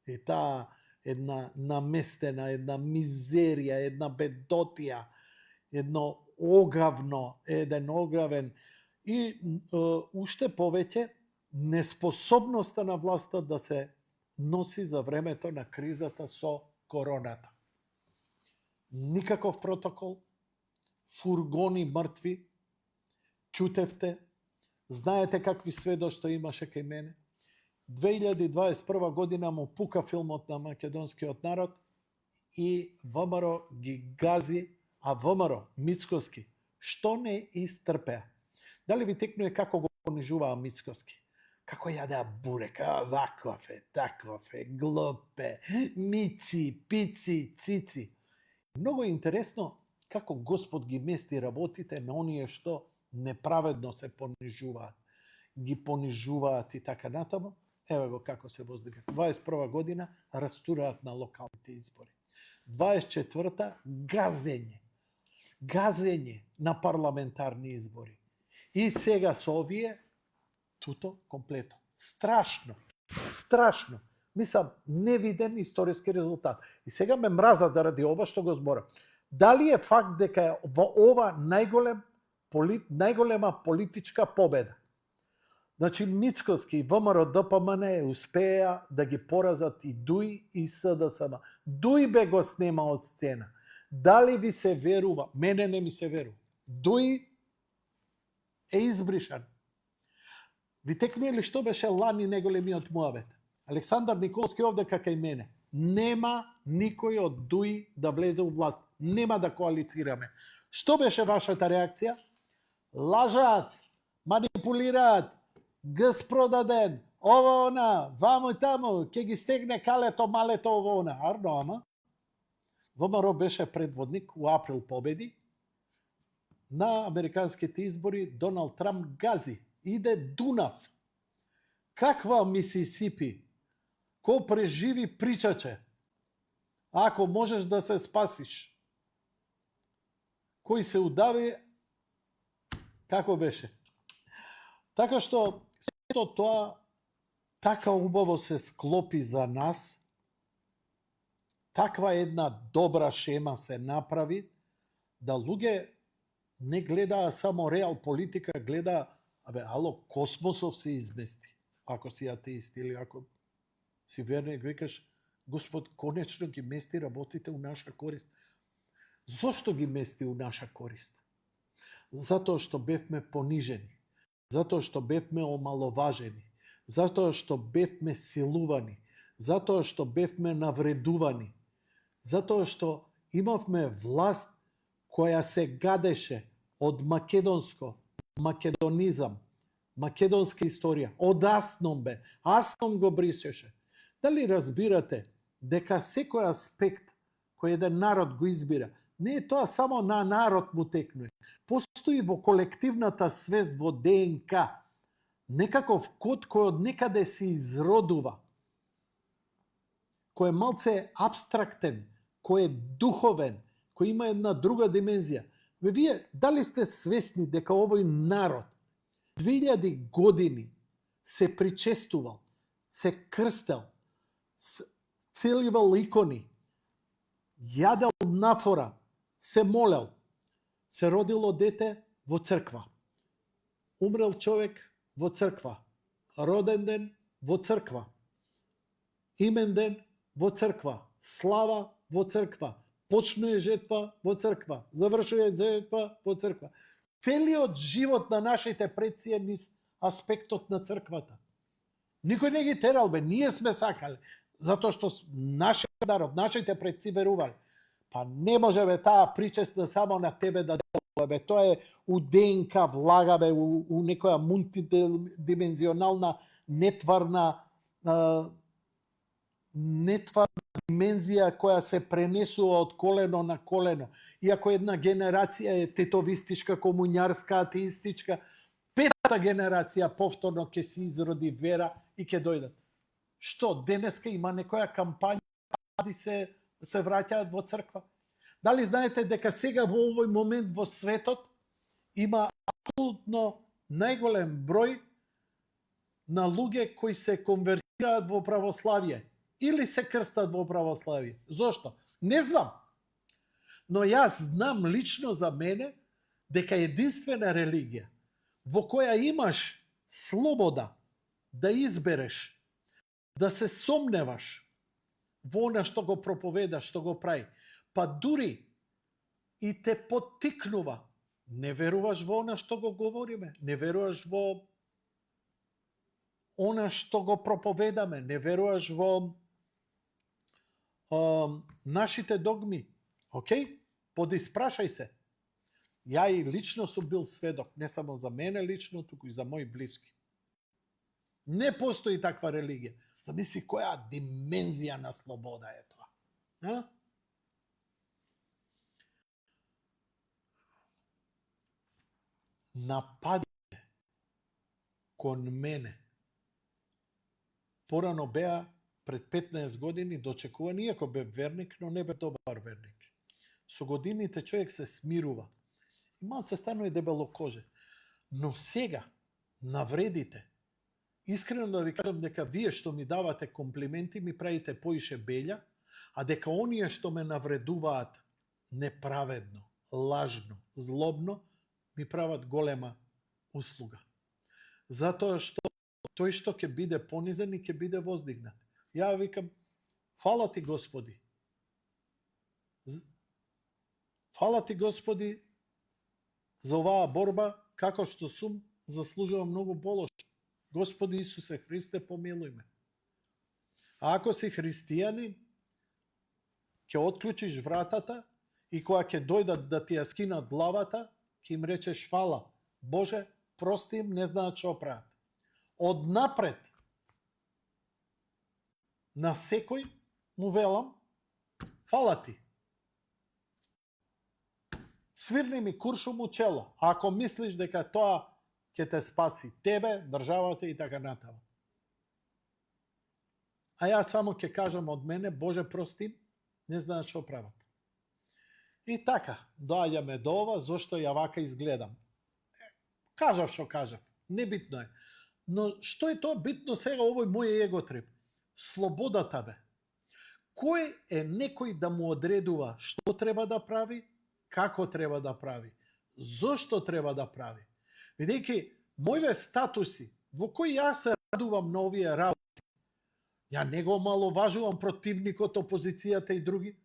И таа една наместена, една мизерија, една бедотија, еден огавен и уште повеќе неспособноста на власта да се носи за времето на кризата со короната. Никаков протокол, фургони мртви, ќутевте, знаете какви сведоштва имаше кај мене. 2021 година му пука филмот на македонскиот народ и ВМРО ги гази, а ВМРО, Мицкоски, што неистрпеа. Дали ви текнуе како го понижуваа Мицкоски? Како јадеа бурека, ваков е, таков е, глупе, мици, пици, цици. Многу е интересно како Господ ги мести работите на оние што неправедно се понижуваат. Ги понижуваат и така натаму. Еве го како се воздига. 21 година растураат на локалните избори. 24-та газење на парламентарни избори. И сега со овие туто комплето. Страшно. Мислам, невиден историски резултат. И сега ме мраза да ради ова што го зборам. Дали е факт дека е во ова најголема политичка победа? Значи, Мицкоски и ВМРО ДПМН успеа да ги поразат и ДУИ и СДСМ. ДУИ бе го снема од сцена. Дали ви се верува? Мене не ми се верува. ДУИ е избришан. Ви текнува ли што беше лани неголемиот муавет? Александар Николски овде како и мене. Нема никој од ДУИ да влезе у власт. Нема да коалицираме. Што беше вашата реакција? Лажат, манипулираат, гс продаден, ова она, ваму и таму, ќе ги стегне калето, малето, ова она. Арно, ама. ВМРО беше предводник, у април победи. На американските избори Доналд Трамп гази. Иде Дунав. Каква Мисисипи? Ко преживи причаче? Ако можеш да се спасиш. Кој се удави, како беше? Така што сето тоа така убаво се склопи за нас, таква една добра шема се направи, да луѓе не гледаа само реал политика, гледа, космосов се измести. Ако си атеист или ако си верник, викаш, Господ конечно ги мести работите у наша корист. Зошто ги мести у наша корист? Затоа што бевме понижени, затоа што бевме омаловажени, затоа што бевме силувани, затоа што бевме навредувани, затоа што имавме власт која се гадеше од македонизам, македонска историја, од Асном бе, Асном го брисеше. Дали разбирате дека секој аспект кој еден народ го избира, не е тоа само на народ му текнува. Постои во колективната свест, во ДНК, некаков код кој од некаде се изродува, кој е малце абстрактен, кој е духовен, кој има една друга димензија. Вие дали сте свесни дека овој народ 2000 години се причестувал, се крстел, целивал икони, јадел нафора, се молел, се родило дете во црква, умрел човек во црква, роден ден во црква, имен ден во црква, слава во црква, почнува жетва во црква, завршува жетва во црква. Целиот живот на нашите предци е низ аспектот на црквата. Никој не ги терал, бе, ние сме сакале, затоа што нашиот народ, нашите предци верували. Па не може, бе, таа причеста само на тебе да делува, бе, тоа е у ДНК влага, бе, у некоја мултидимензионална нетварна димензија која се пренесува од колено на колено. Иако една генерација е тетовистичка, комуњарска, атеистичка, петата генерација повторно ќе се изроди вера и ќе дојдат. Што, денеска има некоја кампања да се враќаат во црква? Дали знаете дека сега во овој момент во светот има апсолутно најголем број на луѓе кои се конвертираат во православие или се крстат во православие? Зошто? Не знам. Но јас знам лично за мене дека единствена религија во која имаш слобода да избереш, да се сомневаш во она што го проповеда, што го прави, па дури и те поттикнува, не веруваш во она што го говориме, не веруваш во она што го проповедаме, не веруваш во нашите догми. Океј? Подиспрашај се. Ја и лично сум бил сведок, не само за мене лично, туку и за мои блиски. Не постои таква религија. Замисли која димензија на слобода е тоа. нападите кон мене порано беа пред 15 години дочекувани, иако бе верник, но не бе добар верник. Со годините човек се смирува. И малце станува дебело коже. Но сега, навредите, искрено да ви кажам дека вие што ми давате комплименти, ми правите поише белја, а дека оние што ме навредуваат неправедно, лажно, злобно, ми прават голема услуга. Затоа што тој што ќе биде понизен и ќе биде воздигнат. Ја викам, фала ти Господи. Фала ти Господи за оваа борба, како што сум, заслужувам многу полошо. Господи Исусе Христе, помилуј ме. А ако си христијанин, ќе отклучиш вратата и кога ќе дојдат да ти ја скинат главата, ќе им речеш фала. Боже, прости им, не знаат што прават. Однапред на секој му велам, фала ти. Свирни ми куршум у чело, ако мислиш дека тоа ќе те спаси тебе, државата и така натаму. А јас само ќе кажам од мене, Боже прости, не знаат што прават. И така, доаѓаме до ова, зошто ја вака изгледам. Кажав што кажав, небитно е. Но што е тоа битно сега овој мој еготрип? Слободата бе. Кој е некој да му одредува што треба да прави, како треба да прави, зошто треба да прави? Бидејќи мојве статуси, во кој јас се радувам на овие работи, ја не го маловажувам противникот, опозицијата и други,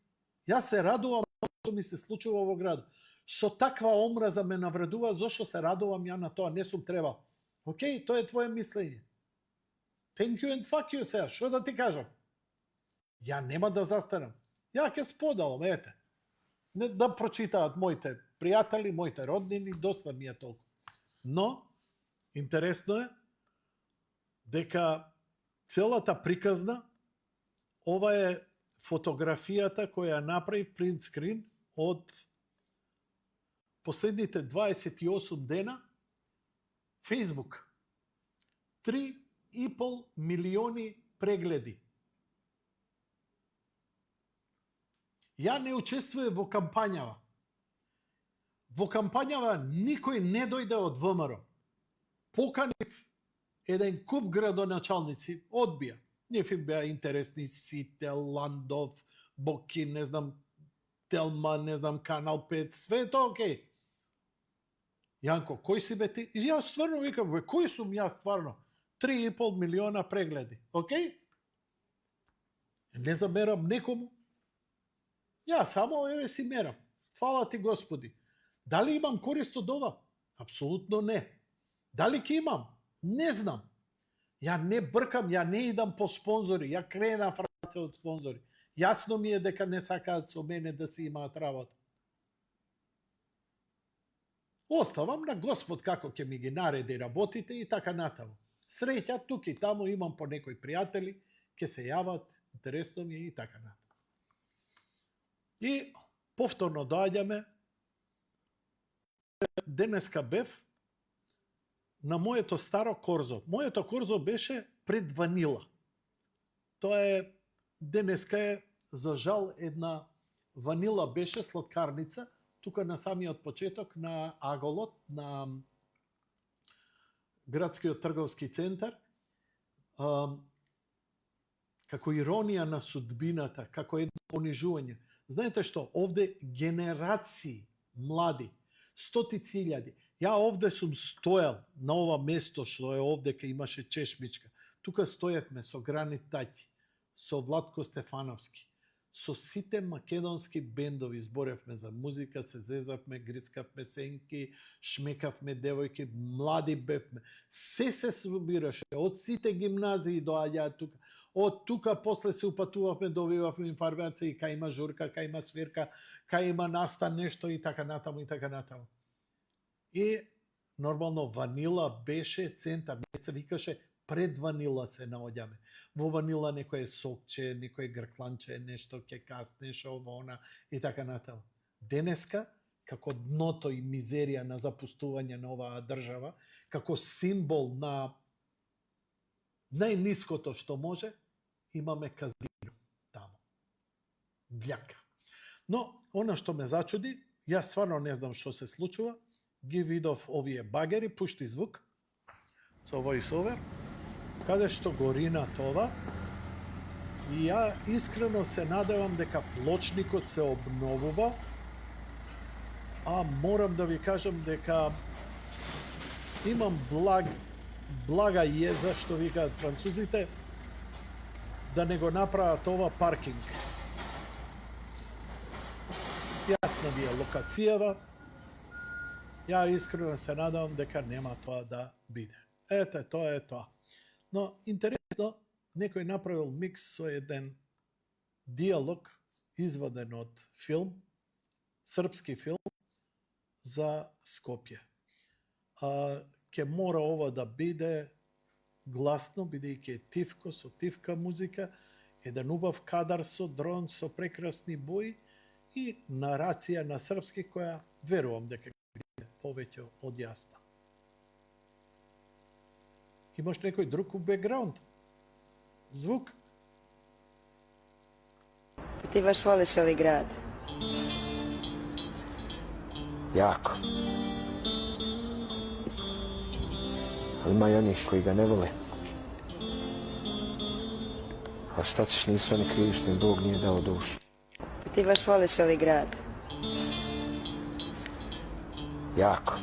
јас се радувам на што ми се случува во градот. Со таква омраза ме навредува, зошто се радувам ја на тоа, не сум требал. Океј, тоа е твое мислење. Thank you and fuck you сега, што да ти кажам? Ја нема да застарам. Ја ќе споделам, ете. Не да прочитаат моите пријатели, моите роднини, доста ми е толку. Но, интересно е дека целата приказна, ова е фотографијата која ја направив принт скрин од последните 28 дена Facebook. 3,5 милиони прегледи. Ја не учествував во кампањава. Во кампањава никој не дојде од ВМРО. Поканив еден куп градоначалници, одбија. Нифи беа интересни Сител, Ландов, Бокин, не знам, Телма, не знам, Канал 5, све тоа окей. Јанко, кој си бе ти? И јас стварно викам, бе, кој сум јас стварно? 3,5 милиона прегледи, окей? Не замерам некому. Ја само еве си мерам. Фала ти Господи. Дали имам корист од ова? Апсолутно не. Дали ќе имам? Не знам. Ја не бркам, ја не идам по спонзори, ја кренав раце од спонзори. Јасно ми е дека не сакаат со мене да си имаат работа. Оставам на Господ како ќе ми ги нареди работите и така натаму. Среќа тук и таму имам по некои пријатели, ќе се јават, интересно ми е и така натаму. И повторно доаѓаме. Денеска бев на моето старо корзо. Моето корзо беше пред ванила. Тоа е, денеска е, за жал, една ванила беше сладкарница, тука на самиот почеток на Аголот, на градскиот трговски центар. Како иронија на судбината, како едно понижување. Знаете што, овде генерации млади, стотици илјади. Ја овде сум стоел на ова место што е овде кај имаше чешмичка. Тука стоевме со Гранит Таќи, со Владко Стефановски, со сите македонски бендови, зборевме за музика, се зезавме, грицкавме сенки, шмекавме девојки, млади бевме. Се собираше, од сите гимназии доаѓаат тука. Од тука после се упатувавме, добивавме информации, кај има журка, кај има свирка, кај има настан нешто и така натаму и така натаму. И нормално ванила беше центар, не се викаше пред ванила се наоѓаме. Во ванила некој сокче, некој гркланче, нешто ќе каснеш, ово, она и така натаму. Денеска, како дното и мизерија на запустување на оваа држава, како символ на најниското што може, имаме казино таму. Дљака. Но, она што ме зачуди, јас стварно не знам што се случува, ги видов овие багери, пушти звук, со voiceover, каде што го ринат ова, и ја искрено се надевам дека плочникот се обновува, а морам да ви кажам дека имам блага језа, што викаат французите, да не го направат ова паркинг. Јасна ви е локацијава, ја искрено се надевам дека нема тоа да биде. Ете, тоа е тоа. Но, интересно, некој направил микс со еден диалог, изваден од филм, српски филм, за Скопје. Ке мора ова да биде гласно, бидејќи е тивко, со тивка музика, еден убав кадар со дрон, со прекрасни бои и нарација на српски, која верувам дека биде повеќе од јасна. Имаш некој друг у бекграунд? Звук? Ti baš voliš ovaj grad? Jako. Ali ima i onih koji ga ne vole. A šta ćeš, nisu oni krivi što im Bog nije dao dušu. Ti baš voliš ovaj grad? Jako.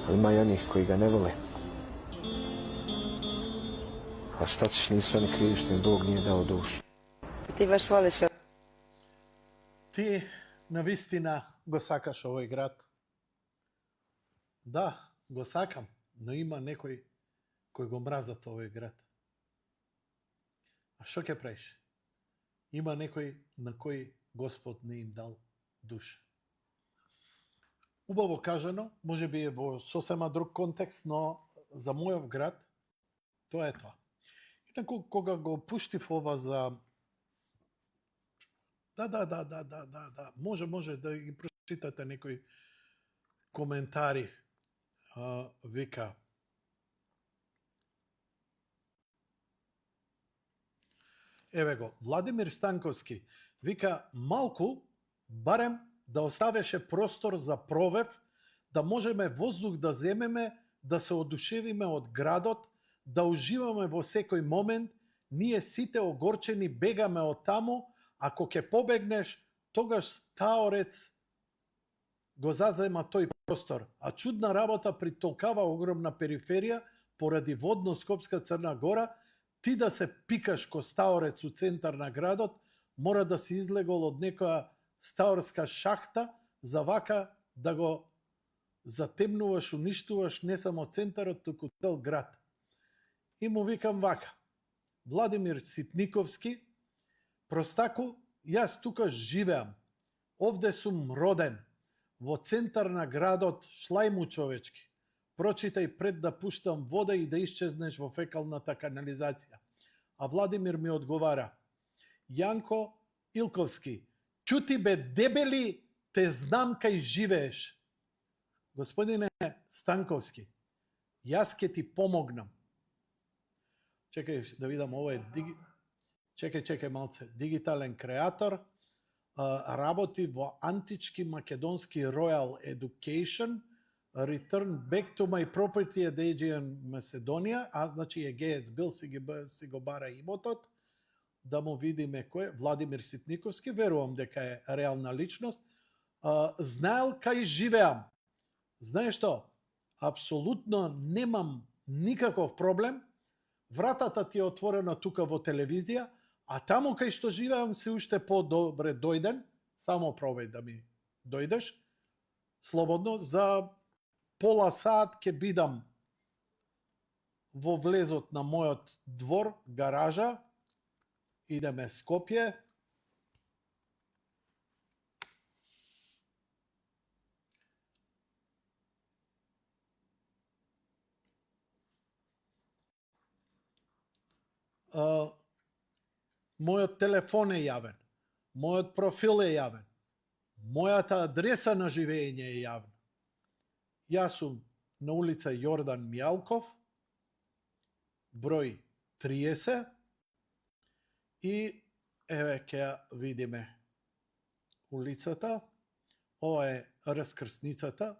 Ali ima i onih koji ga ne vole. A šta ćeš, nisu oni krivi što im Bog nije dao dušu. Ti baš voliš ovaj grad? Ти навистина го сакаш овој град? Да, го сакам, но има некој кој го мразат овој град. А што ќе правиш? Има некој на кој Господ не им дал душа. Убаво кажано, може би е во сосема друг контекст, но за мојов град тоа е тоа. Инаку кога го пуштив ова за Да. Може да ги прочитате некои коментари. Вика. Еве го, Владимир Станковски. Вика, малку, барем да оставеше простор за провев, да можеме воздух да земеме, да се одушевиме од градот, да уживаме во секој момент, ние сите огорчени бегаме од таму. Ако ќе побегнеш, тогаш Стаорец го зазема тој простор. А чудна работа при толкава огромна периферија, поради водно Скопска Црна Гора, ти да се пикаш ко Стаорец у центар на градот, мора да си излегол од некоја стаорска шахта, за вака да го затемнуваш, уништуваш не само центарот, туку цел град. И му викам вака, Владимир Ситниковски, простаку, јас тука живеам, овде сум роден, во центар на градот, шлајму човечки. Прочитај пред да пуштам вода и да исчезнеш во фекалната канализација. А Владимир ми одговара, Јанко Илковски, чути бе дебели, те знам кај живееш. Господине Станковски, јас ке ти помогнам. Чекај да видам, ова е Чекај малце. Дигитален креатор, работи во антички македонски Royal Education, Return back to my property at Aegean Macedonia, значи егеец бил, си го бара имотот, да му видиме кој, Владимир Ситниковски, верувам дека е реална личност, знаел кај живеам. Знаеш што? Апсолутно немам никаков проблем, вратата ти е отворена тука во телевизија, а таму кај што живеам си уште по-добре дојден, само пробај да ми дојдеш, слободно, за пола сат ќе бидам во влезот на мојот двор, гаража, идеме Скопје. Мојот телефон е јавен. Мојот профил е јавен. Мојата адреса на живење е јавна. Јас сум на улица Јордан Мјалков, број 30, и еве ќе ја видиме улицата. Ова е раскрсницата.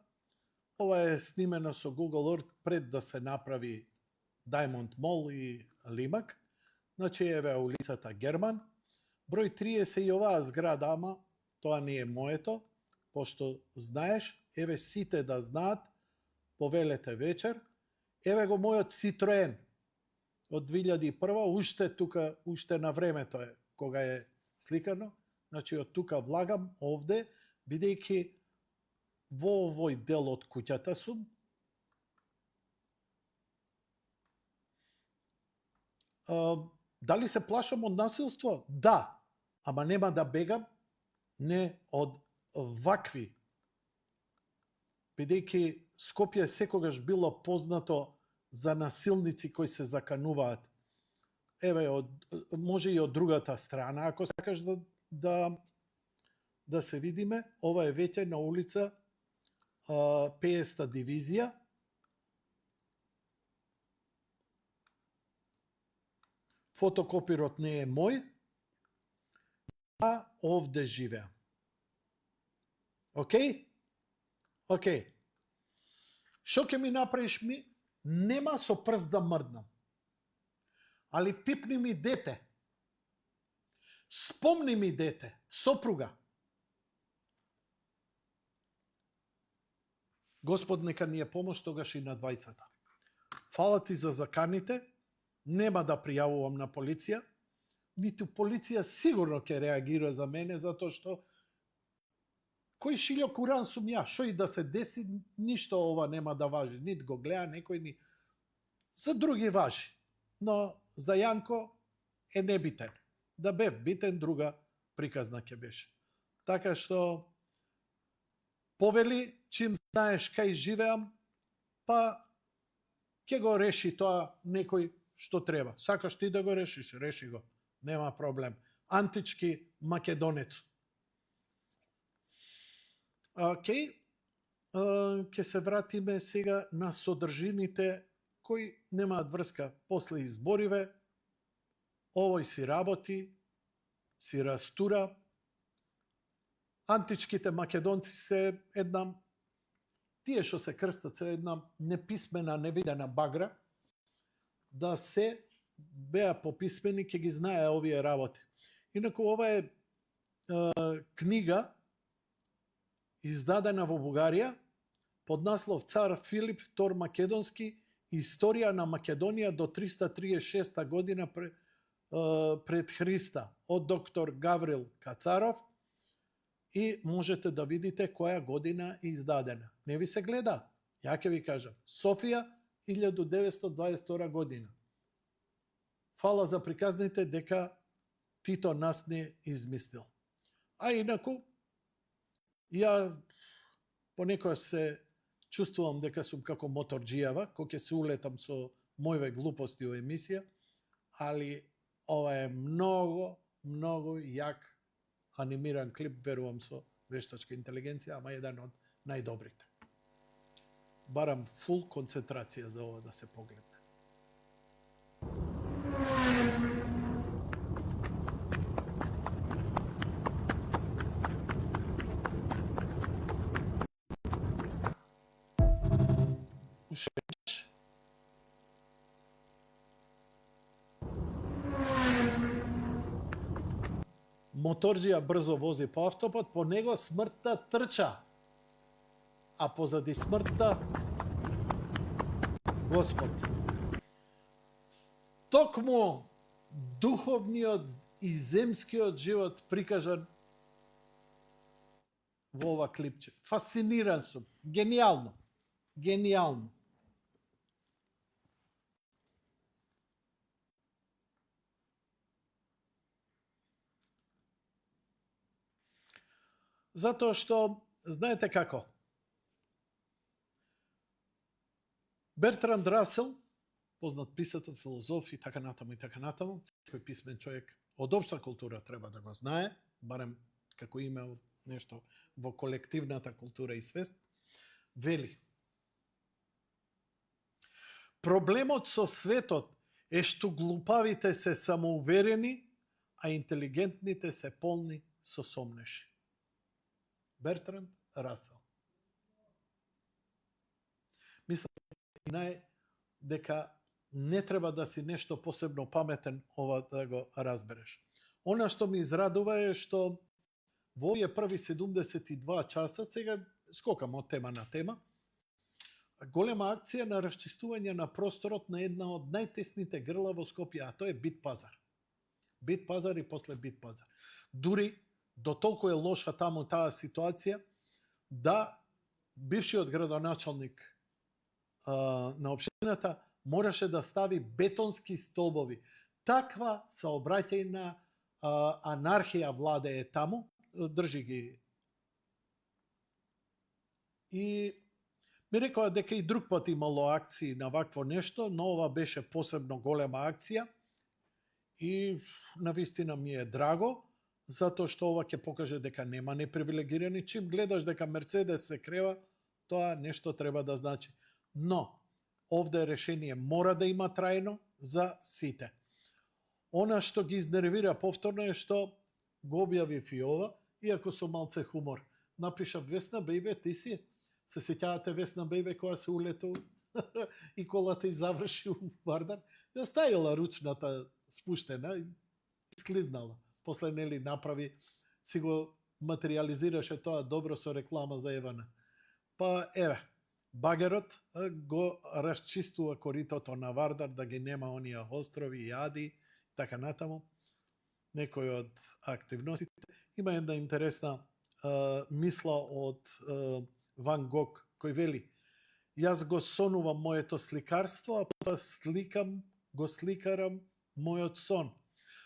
Ова е снимено со Google Earth пред да се направи Diamond Mall и Лимак. Значи, еве улицата Герман. Број 30 и оваа зграда, ама тоа не е моето, пошто знаеш, еве сите да знаат, повелете вечер. Еве го мојот Citroen од 2001, уште тука, уште на времето е, кога е сликано. Значи, од тука влагам овде, бидејќи во овој дел од куќата сум. Дали се плашам од насилство? Да, ама нема да бегам не од вакви. Бидејќи Скопје секогаш било познато за насилници кои се закануваат. Еве, може и од другата страна, ако сакаш да се видиме. Ова е веќе на улица 50-та дивизија. Фотокопирот не е мој, а овде живеам. Океј? Океј. Шо ќе ми направиш ми? Нема со прст да мрднам. Али пипни ми дете. Спомни ми дете, сопруга. Господ нека ни е помош тогаш и на двајцата. Фала ти за заканите. Нема да пријавувам на полиција. Ниту полиција сигурно ќе реагира за мене, затоа што кој шилјо Куран сум ја, шо и да се деси, ништо ова нема да важи. Нит го гледа некој, ни за други важи. Но за Јанко е небитен. Да бев битен, друга приказна ќе беше. Така што повели, чим знаеш кај живеам, па ќе го реши тоа некој што треба. Сакаш ти да го решиш, реши го. Нема проблем. Антички македонец. Океј, ќе се вратиме сега на содржините кои немаат врска после избориве. Овој си работи, си растура. Античките македонци се една, тие што се крстат, се една неписмена, невидена багра, да се беа пописмени, ќе ги знае овие работи. Инаку ова е книга издадена во Бугарија под наслов Цар Филип II Македонски, Историја на Македонија до 336 година пред Христа, од доктор Гаврил Кацаров, и можете да видите која година е издадена. Не ви се гледа, ја ќе ви кажам. Софија, 1922 година. Фала за приказните дека Тито нас не измислил. А инаку, ја понекоја се чувствувам дека сум како моторџијава, кој ќе се улетам со мојве глупости во емисија, али ова е многу, многу јак анимиран клип, верувам со вештачка интелигенција, ама еден од најдобрите. Барам фул концентрација за ова да се погледне. Моторџија брзо вози по автопат, по него смртта трча, а позади смртта Господ. Токму духовниот и земскиот живот прикажан во ова клипче. Фасциниран сум. Гениално. Гениално. Затоа што, знаете како, Бертранд Расел, познат писател, филозоф и така натаму, секој писмен човек од општа култура треба да го знае, барем како име од нешто во колективната култура и свест, вели: проблемот со светот е што глупавите се самоуверени, а интелигентните се полни со сомнеши. Бертранд Расел. Мислам дека не треба да си нешто посебно паметен ова да го разбереш. Она што ми израдува е што во овие први 72 часа, сега скокам од тема на тема, голема акција на расчистување на просторот на една од најтесните грла во Скопје, а тоа е Бит пазар. Бит пазар и после Бит пазар. Дури до толку е лоша таму таа ситуација да бившиот градоначалник на општината мораше да стави бетонски столбови. Таква саобраќајна анархија владее таму, држи ги. И ми рекоа дека и друг пат имало акции на вакво нешто, но ова беше посебно голема акција и навистина ми е драго, затоа што ова ќе покаже дека нема непривилегирани. Чим гледаш дека Мерцедес се крева, тоа нешто треба да значи. Но овде решение мора да има трајно за сите. Она што ги изнервира повторно е што го објави Фиова, иако со малце хумор. Напиша: Весна бејбе, ти си? Се сеќавате Весна бејбе која се улету и колата и заврши у Вардар? Ја ставила ручната спуштена и склизнала. После нели направи, си го материализираше тоа добро со реклама за Евана. Па еве, багерот го расчистува коритото на Вардар, да ги нема оние острови, јади, така натаму. Некој од активностите. Има една интересна мисла од Ван Гог, кој вели: јас го сонувам моето сликарство, а потоа го сликарам мојот сон.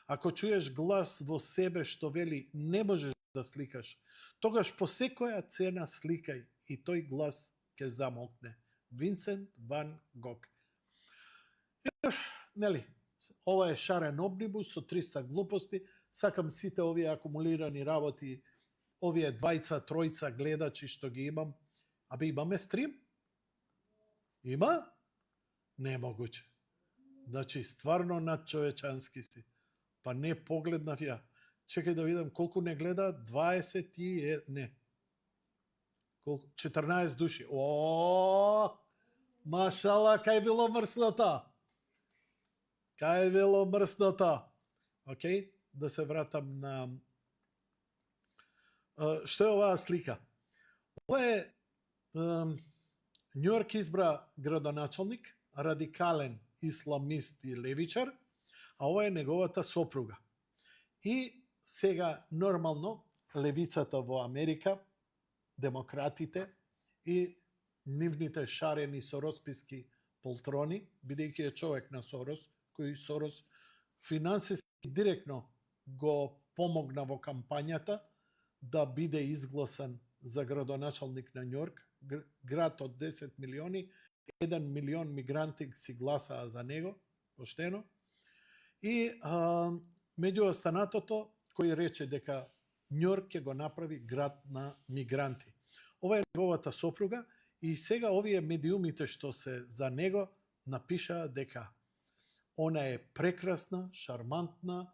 Ако чуеш глас во себе што вели не можеш да сликаш, тогаш по секоја цена сликај и тој глас ќе замолкне. Винсент Ван Гог. Нели, ова е шарен обнибус со 300 глупости. Сакам сите овие акумулирани работи, овие двајца, тројца гледачи што ги имам. Абе, имаме стрим? Има? Немогуче. Значи, стварно надчовечански си. Па не погледнав ја. Чекај да видам колку не гледа. 20 и... не. 14 души. О, машала, кај било мрсното. Кај било мрсното. Океј, да се вратам на... Што е оваа слика? Ова е... Њујорк избра градоначалник, радикален исламист и левичар, а ова е неговата сопруга. И сега, нормално, левицата во Америка, демократите и нивните шарени соросписки полтрони, бидејќи е човек на Сорос, кој Сорос финансиски директно го помогна во кампањата да биде изгласан за градоначалник на Њујорк, град од 10 милиони, 1 милион мигранти си гласаа за него, поштено. И меѓу останатото, кој рече дека Њујорк ќе го направи град на мигранти. Ова е неговата сопруга и сега овие медиумите што се за него напишаа дека она е прекрасна, шармантна,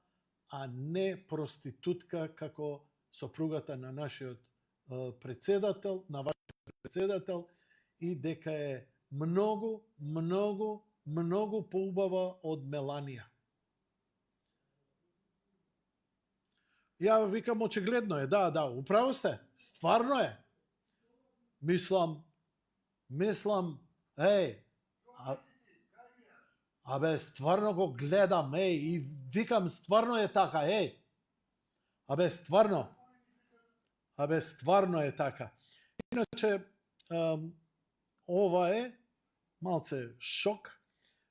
а не проститутка како сопругата на нашиот председател, на вашиот председател, и дека е многу, многу, многу поубава од Меланија. Ја викам, очигледно е, да, управо сте, стварно е. Мислам, абе, стварно го гледам, и викам, стварно е така, абе, стварно е така. Иначе, ова е малце шок.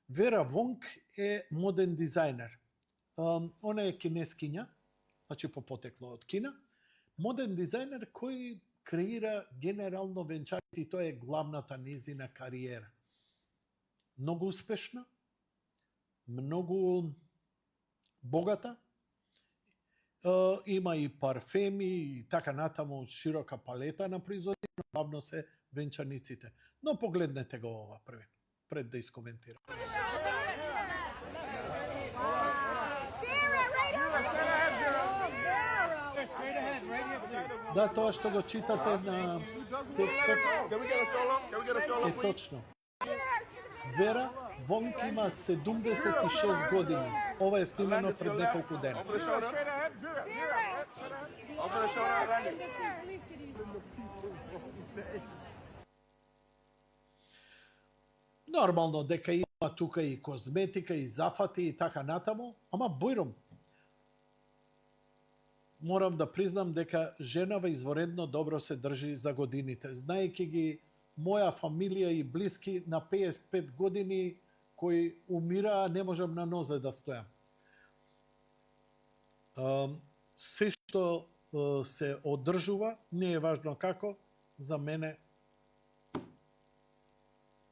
Вера Вонг е моден дизајнер. Она е кинескиња, значи по потекло од Кина. Моден дизајнер кој креира генерално венчајци и тоа е главната незина кариера. Многу успешна, многу богата, Има и парфеми и така натаму широка палета на производи, но главно се венчаниците. Но погледнете го ова пред да искоментирам. Да, тоа што го читате на текстот е точно. Вера Вонк има 76 години. Ова е снимано пред неколку дена. Нормално дека има тука и козметика, и зафати, и така натаму, ама Бојром, морам да признам дека женава изворедно добро се држи за годините. Знаејќи ги моја фамилија и блиски на 55 години кои умираа, не можам на нозе да стојам. Се што се одржува, не е важно како, за мене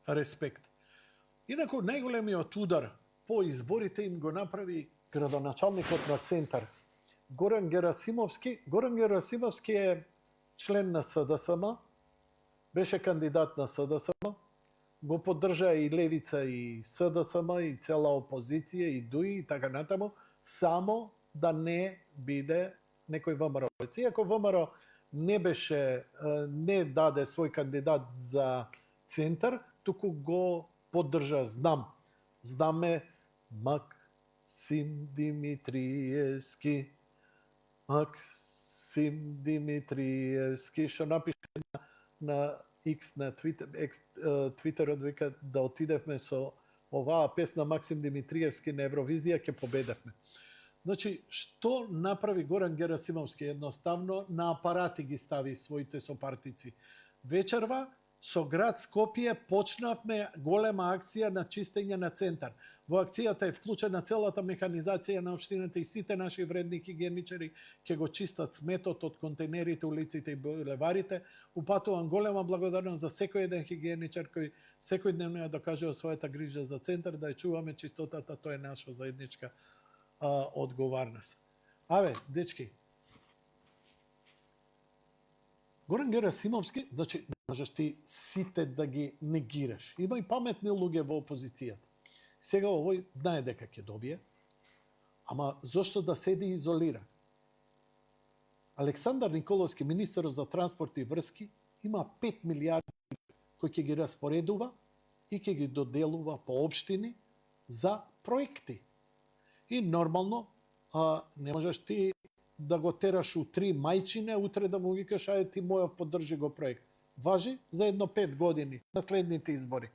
респект. Инаку најголемиот удар по изборите им го направи градоначалникот на Центар, Горан Герасимовски. Горан Герасимовски е член на СДСМ, беше кандидат на СДСМ, го поддржа и Левица и СДСМ и цела опозиција и ДУИ и така натаму, само да не биде некој ВМРО. Иако ВМРО не даде свој кандидат за Центар, туку го поддржа, знаме Максим Димитриевски, што напише на X на Твитерот, вика да отидевме со оваа песна Максим Димитриевски на Евровизија, ќе победевме. Значи, што направи Горан Герасимовски? Едноставно на апарати ги стави своите сопартици. Вечерва со град Скопје почнавме голема акција на чистење на Центар. Во акцијата е вклучена целата механизација на општината и сите наши вредни хигиеничари ќе го чистат сметот од контейнерите, улиците и булеварите. Упатувам голема благодарност за секој еден хигиеничар кој секојдневно ја докажува својата грижа за Центар, да ја чуваме чистотата, тоа е наша заедничка одговорност. Аве, дечки, Горан Герасимовски, значи, не можеш ти сите да ги негираш. Има и паметни луѓе во опозицијата. Сега овој знае дека ќе добие, ама зошто да седи изолиран? Александар Николовски, министерот за транспорт и врски, има 5 милиарди кои ќе ги распоредува и ќе ги доделува по општини за проекти. И нормално, не можеш ти да го тераш у 3 мајчине, утре да му викаш, ајде ти мојов поддржи го проект. Важи за едно 5 години, на следните избори.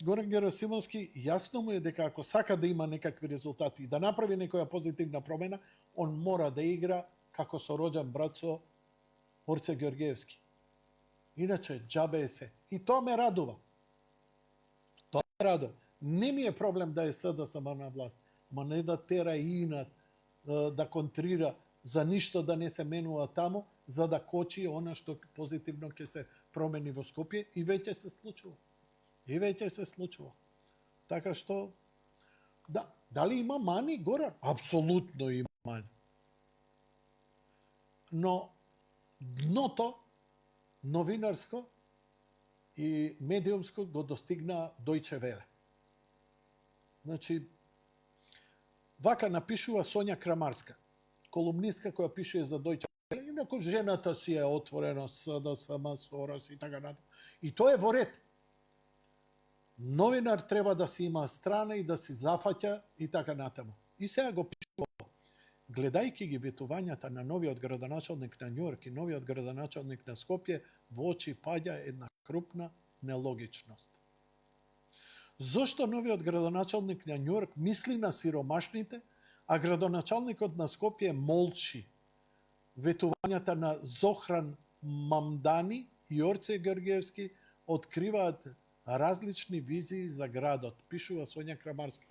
Горан Герасимовски, јасно му е дека ако сака да има некакви резултати и да направи некоја позитивна промена, он мора да игра како со роđен брат со Орце Ѓорѓиевски. Иначе, џабе е се. И тоа ме радува. Не ми е проблем да е СДСМ на власт, ма не да тера инат, да контрира, за ништо да не се менува таму, за да кочи она што позитивно ќе се промени во Скопје, и веќе се случува. Така што, да, дали има мани Горан? Апсолутно има мани. Но дното новинарско и медиумско го достигна Дојче Веле. Значи, вака напишува Сонја Крамарска, колумнистка која пишува за Дојче Веле, инаку жената си е отворена да сама Сорос и така натаму. И тоа е во ред. Новинар треба да си има страна и да си зафаќа и така натаму. И сега го пишува. Гледајќи ги ветувањата на новиот градоначалник на Њујорк и новиот градоначалник на Скопје, во очи паѓа една крупна нелогичност. Зошто новиот градоначалник на Њујорк мисли на сиромашните, а градоначалникот на Скопје молчи? Ветувањата на Зохран Мамдани и Орце Ѓорѓиевски откриваат различни визии за градот, пишува Сонја Крамарска.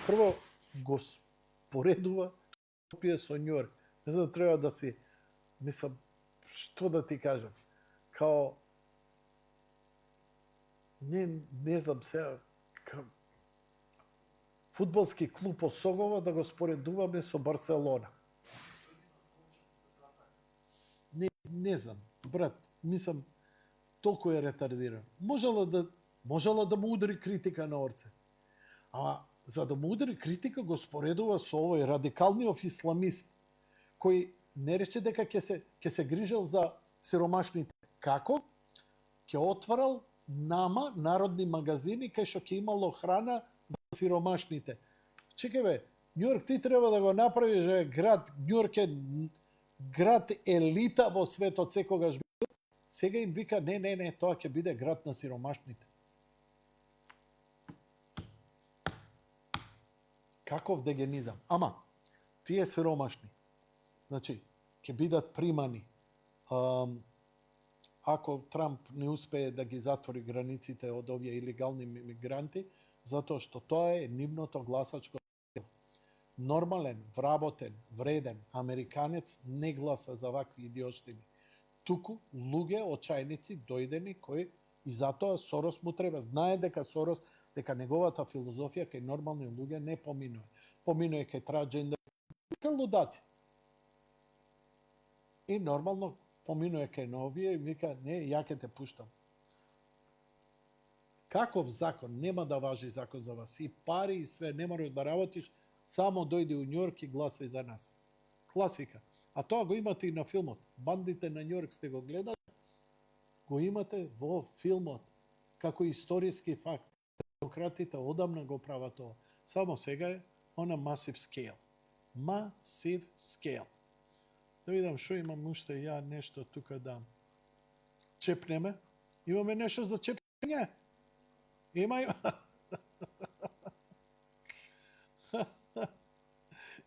Прво го споредува Скопје со Њујорк. Не знам, треба да си, мислам, што да ти кажам, као, не знам сега, фудбалски клуб Осогова да го споредуваме со Барселона. Не знам, брат, мислам, толку е ретардиран. Можела да му удари критика на Орце. А за да му удари критика го споредува со овој радикалниот исламист, кој не рече дека ќе се грижел за сиромашните. Како? Ќе отварал nama народни магазини кај што ќе имало храна за сиромашните. Чекај бе, Њујорк ти треба да го направиш град, Њујорк е град елита во светот секогаш бил. Сега им вика не, тоа ќе биде град на сиромашните. Каков дегенизам. Ама, тие сиромашни, значи, ќе бидат примани. Ако Трамп не успее да ги затвори границите од овие илегални мигранти, затоа што тоа е нивното гласачко дело. Нормален, вработен, вреден американец не гласа за вакви идиоштини. Туку луѓе очајници дојдени кои и затоа Сорос му треба. Знае дека Сорос, дека неговата филозофија кај нормални луѓе не поминува. Поминува кај транџендер, кај лудаци. И нормално поминува кај новие и вика, не, ја ќе те пуштам. Каков закон? Нема да важи закон за вас. И пари и све, не мораш да работиш, само дојди у Њујорк и гласај за нас. Класика. А тоа го имате и на филмот. Бандите на Њујорк сте го гледали? Го имате во филмот. Како историски факт. Демократите одамна го прават тоа. Само сега е on a massive scale. Massive scale. Да видам што имам уште ја нешто тука да чепнеме. Имаме нешто за чепнење? Има.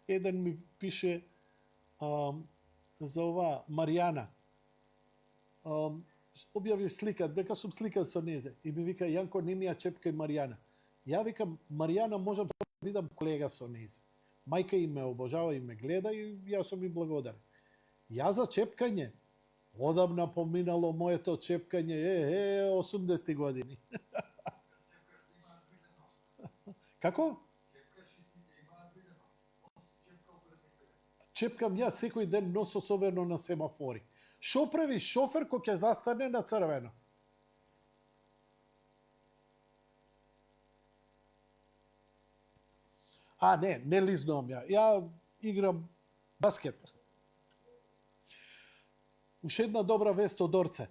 Еден ми пише за ова Маријана. Објави слика, дека сум сликан со незе. И ми вика, Јанко, не ми ја чепкај Маријана. Ја викам, Маријана можам да бидам колега со незе. Мајка им ме обожава и ме гледа и јас сум и благодарен. Ја за чепкање, одамна поминало моето чепкање, 80 години. Како? Чепкам ја секој ден, нос особено на семафори. Шо прави шофер кој ќе застане на црвено? Не лизнувам ја. Ја играм баскет. Уште една добра вест од Орце.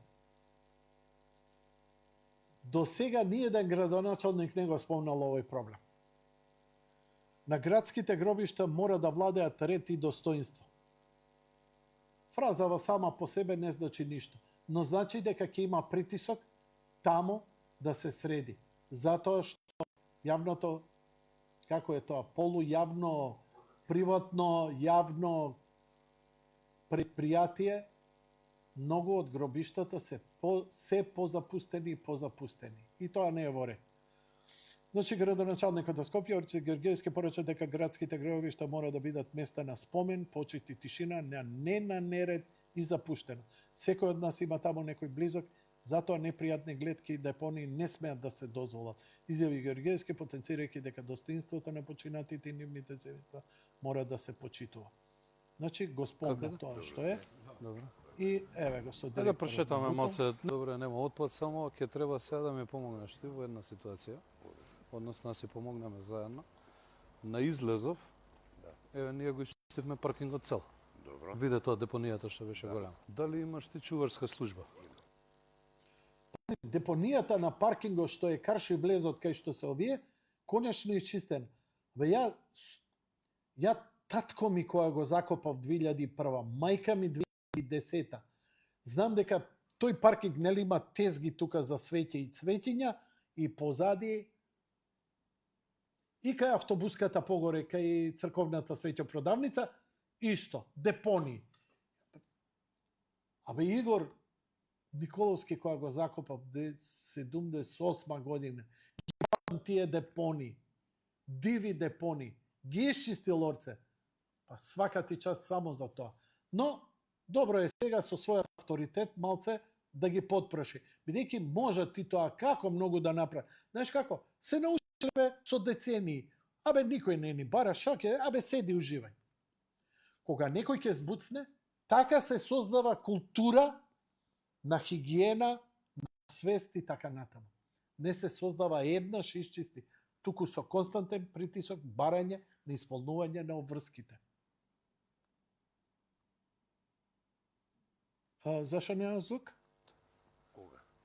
До сега ниеден градоначалник не го спомнал овој проблем. На градските гробишта мора да владеат ред и достоинство. Фразава сама по себе не значи ништо, но значи дека ќе има притисок таму да се среди. Затоа што јавното, како е тоа, полујавно, приватно, јавно предпријатие, многу од гробиштата се позапустени и позапустени. И тоа не е во ред. Значи, градоначалникот на Скопје, Орце Георгиевски, порача дека градските гробишта мора да бидат места на спомен, почит и тишина, не на неред и запуштено. Секој од нас има таму некој близок, затоа непријатни гледки и депонии не смеат да се дозволат. Изјави Георгиевски, потенцирајќи дека достоинството на починатите и нивните семејства мора да се почитува. Значи, го спомна тоа што е. Добро. И еве го со Да директорот. прочитаме малце. Добре, нема отпад, само ќе треба сега да ми помогнеш ти во една ситуација. Односно да си помогнеме заедно. На излезов, еве ние го исчистивме паркингот цел. Добро. Виде тоа депонијата што беше голема. Дали имаш ти чуварска служба? Депонијата на паркингот што е Карши влезот кај што се овие, конечно исчистен. Ја татко ми која го закопав 2001, мајка ми 2010. Знам дека тој паркинг нели има тезги тука за свеќе и цветиња и позади и кај автобуската погоре, кај црковната свеќопродавница, исто, депони. Абе Игор Николовски која го закопав 78 година, тие депони, диви депони, ги исчистил Орце. Па свака ти час само за тоа. Но, добро е сега со својот авторитет малце да ги потпраши. Бидејќи може ти тоа како многу да направи. Знаеш како? Се научиле со децении. Абе, никој не ни бара, шо ќе, абе, седи, уживај. Кога некој ќе збуцне, така се создава култура на хигиена, на свест и така натаму. Не се создава еднаш исчисти, туку со константен притисок, барање на исполнување на обврските. Зашо нема звук?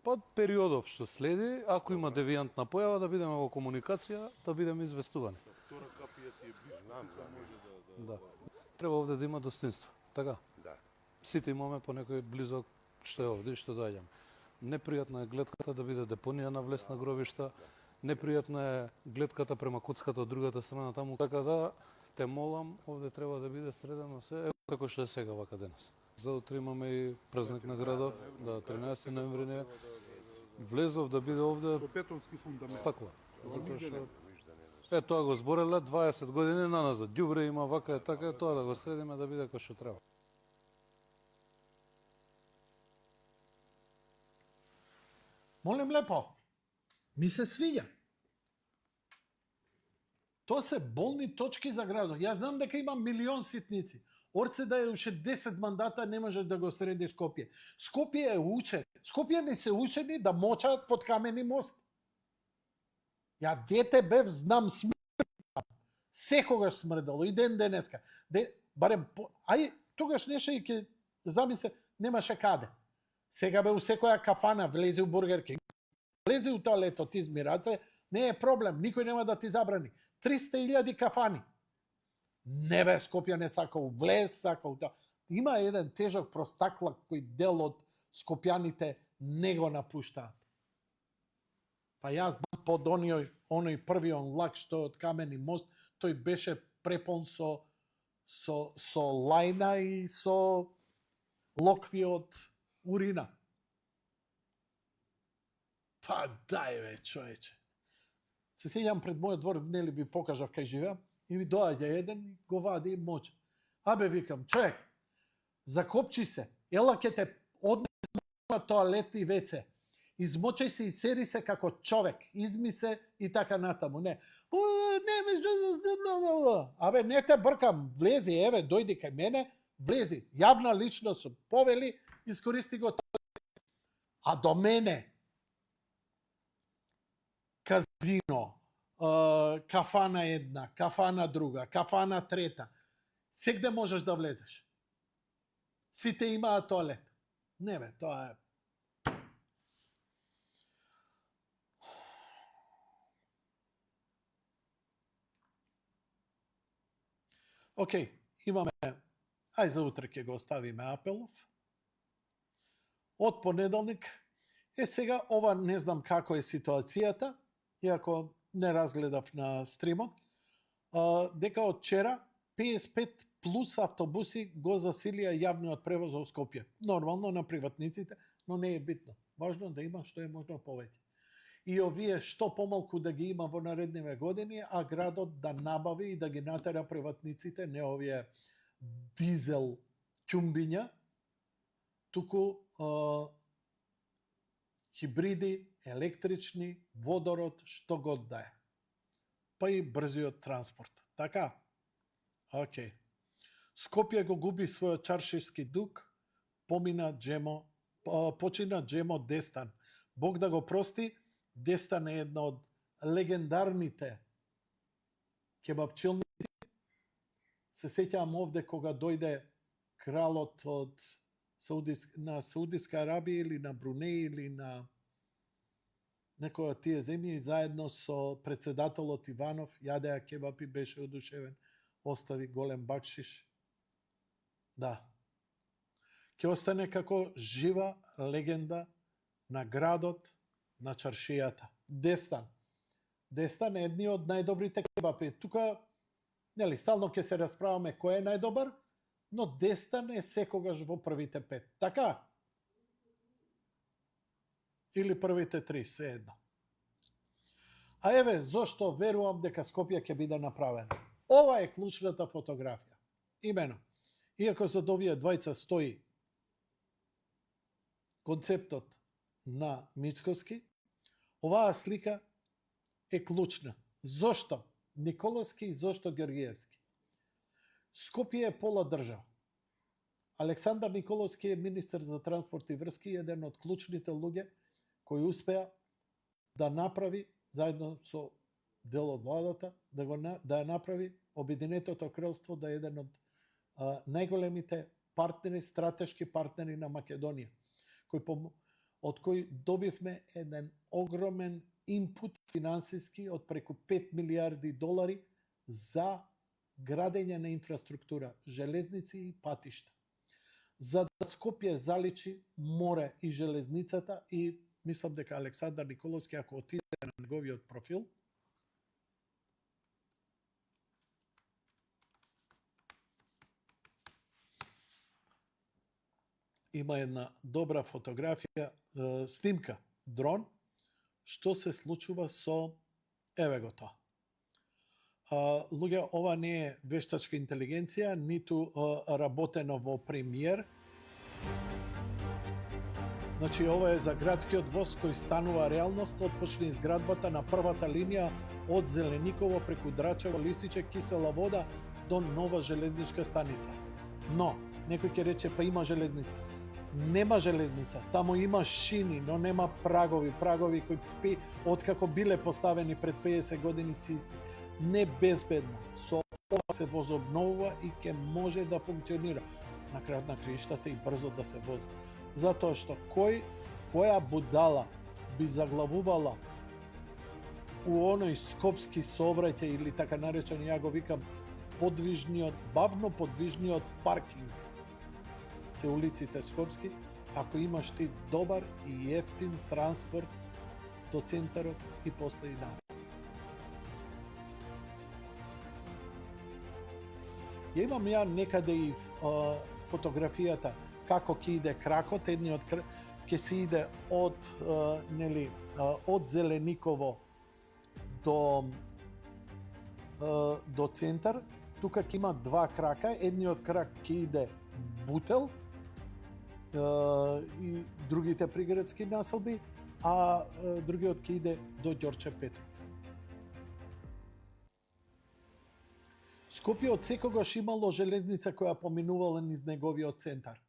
Под периодов што следи, ако има девијантна појава, да бидеме во комуникација, да бидеме известувани. Да. Треба овде да има достоинство, така? Да. Сите имаме по некој близок што е овде и што доаѓаме. Непријатна е гледката да биде депонија на влез на гробишта, непријатна е гледката према куцката од другата страна таму, така да те молам, овде треба да биде средено се, како што е сега вака денес. За утре имаме и празник на градов, да, 13 ноември не. Влезов да биде овде Со бетонски фундамент. стакла. Затоа што тоа го збореле 20 години наназад. Ѓубре има вака е така, тоа да го средиме да биде како што треба. Молим лепо, ми се свиѓа. Тоа се болни точки за градот. Јас знам дека има милион ситници. Орце да е уште 10 мандата не можеш да го среди Скопје. Скопје е учен. Скопје не се учени да мочаат под камени мост. Ја дете бев, знам смрдало. Секогаш смрдало и ден денеска. Барем, ај, тогаш неше и ке замисле, немаше каде. Сега бе у секоја кафана, влезе у Бургер Кинг, влезе у тоалетот, измираце, не е проблем, никој нема да ти забрани. 300.000 кафани. Не бе, Скопје не сакал влез, сакал да. Има еден тежок простаклак кој дел од скопјаните не го напуштаат. Па јас знам под оној првиот влак што од камени мост, тој беше препон со лајна и со локви од урина. Па дај бе, човече. Се сеќавам пред мојот двор, нели ви покажав кај живеам, и ми доаѓа еден и го вади и моча. Абе, викам, човек, закопчи се, ела ќе те однесе на тоалет и веце. Измочај се и сери се како човек, изми се и така натаму. Не. Абе, не те бркам, влези, еве, дојди кај мене, влези, јавна личност сум, повели, искористи го. А до мене, казино, кафана една, кафана друга, кафана трета, сегде можеш да влезеш. Сите имаат тоалет. Не бе, тоа е... Океј, имаме, ај за утре ќе го оставиме апелов. Од понеделник, сега ова не знам како е ситуацијата, иако не разгледав на стримот, дека од вчера 55 плюс автобуси го засилија јавниот превоз во Скопје. Нормално на приватниците, но не е битно. Важно да има што е можно повеќе. И овие што помалку да ги има во наредниве години, а градот да набави и да ги натера приватниците, не овие дизел чумбиња, туку хибриди, електрични, водород, што год да е. Па и брзиот транспорт. Така? Океј. Скопје го губи својот чаршиски дуг, почина Джемо Дестан. Бог да го прости, Дестан е една од легендарните кебапчилници. Се сеќавам овде кога дојде кралот од на Саудиска Арабија или на Брунеј или на некој од тие земји заедно со председателот Иванов, јадеа кебапи, беше одушевен, остави голем бакшиш. Да. Ќе остане како жива легенда на градот, на чаршијата. Дестан. Дестан е едни од најдобрите кебапи. Тука, нели, стално ќе се расправаме кој е најдобар, но Дестан е секогаш во првите 5. Така? Или првите 3, се едно. А еве, зошто верувам дека Скопје ќе биде направена. Ова е клучната фотографија. Имено, иако за овие двајца стои концептот на Мицкоски, оваа слика е клучна. Зошто? Николовски и зошто Георгиевски? Скопје е пола држава. Александар Николовски е министер за транспорт и врски, еден од клучните луѓе кои успеа да направи заедно со дел од владата да ја направи Обединетото кралство да е еден од најголемите партнери, стратешки партнери на Македонија, од кој добивме еден огромен инпут финансиски од преку 5 милиарди долари за градење на инфраструктура, железници и патишта. За да Скопје заличи море и железницата, и мислам дека Александар Николовски, ако отиде на неговиот профил, има една добра фотографија, снимка, дрон, што се случува со, еве го тоа. Луѓе, ова не е вештачка интелигенција, ниту работено во премиер. Значи, ова е за градскиот воз кој станува реалност, отпочне изградбата на првата линија од Зелениково преку Драчево, Лисиче, Кисела Вода до нова железничка станица. Но, некој ќе рече, па има железница. Нема железница, таму има шини, но нема прагови кои откако биле поставени пред 50 години си не безбедно. Со ова се возобновува и ќе може да функционира. На крајот на краиштата и брзо да се вози. Затоа што која будала би заглавувала у оној скопски сообраќај или така наречен, ја го викам, бавно подвижниот паркинг се улиците скопски, ако имаш ти добар и ефтин транспорт до центарот и после и назад. Ја имам некаде и фотографијата како ќе иде кракот, едниот ќе се иде од Зелениково до центар. Тука ќе има два крака, едниот крак ќе иде Бутел и другите приградски населби, а другиот ќе иде до Ѓорче Петров. Скопје од секогаш имало железница која поминувала низ неговиот центар.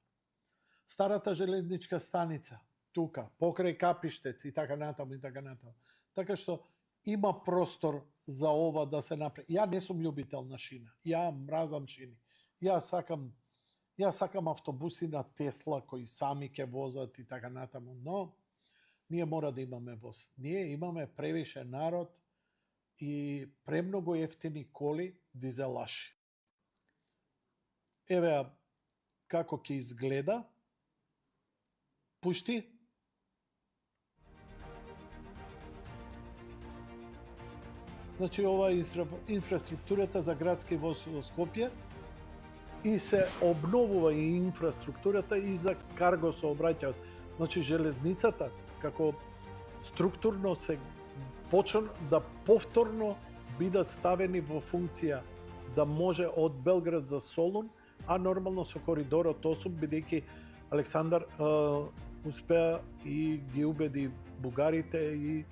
Старата железничка станица, тука, покрај Капиштец и така натаму и така натаму. Така што има простор за ова да се направи. Ја не сум љубител на шина. Ја мразам шини. Ја сакам автобуси на Тесла кои сами ќе возат и така натаму, но ние мора да имаме воз. Ние имаме превише народ и премногу ефтини коли, дизелаши. Еве како ќе изгледа. Пушти. Значи, ова е инфраструктурата за градски воз во Скопје и се обновува и инфраструктурата и за карго сообраќајот. Значи, железницата како структурно се почна да повторно бидат ставени во функција да може од Белград за Солун, а нормално со коридорот 8, бидејќи Александар успеа и ги убеди бугарите и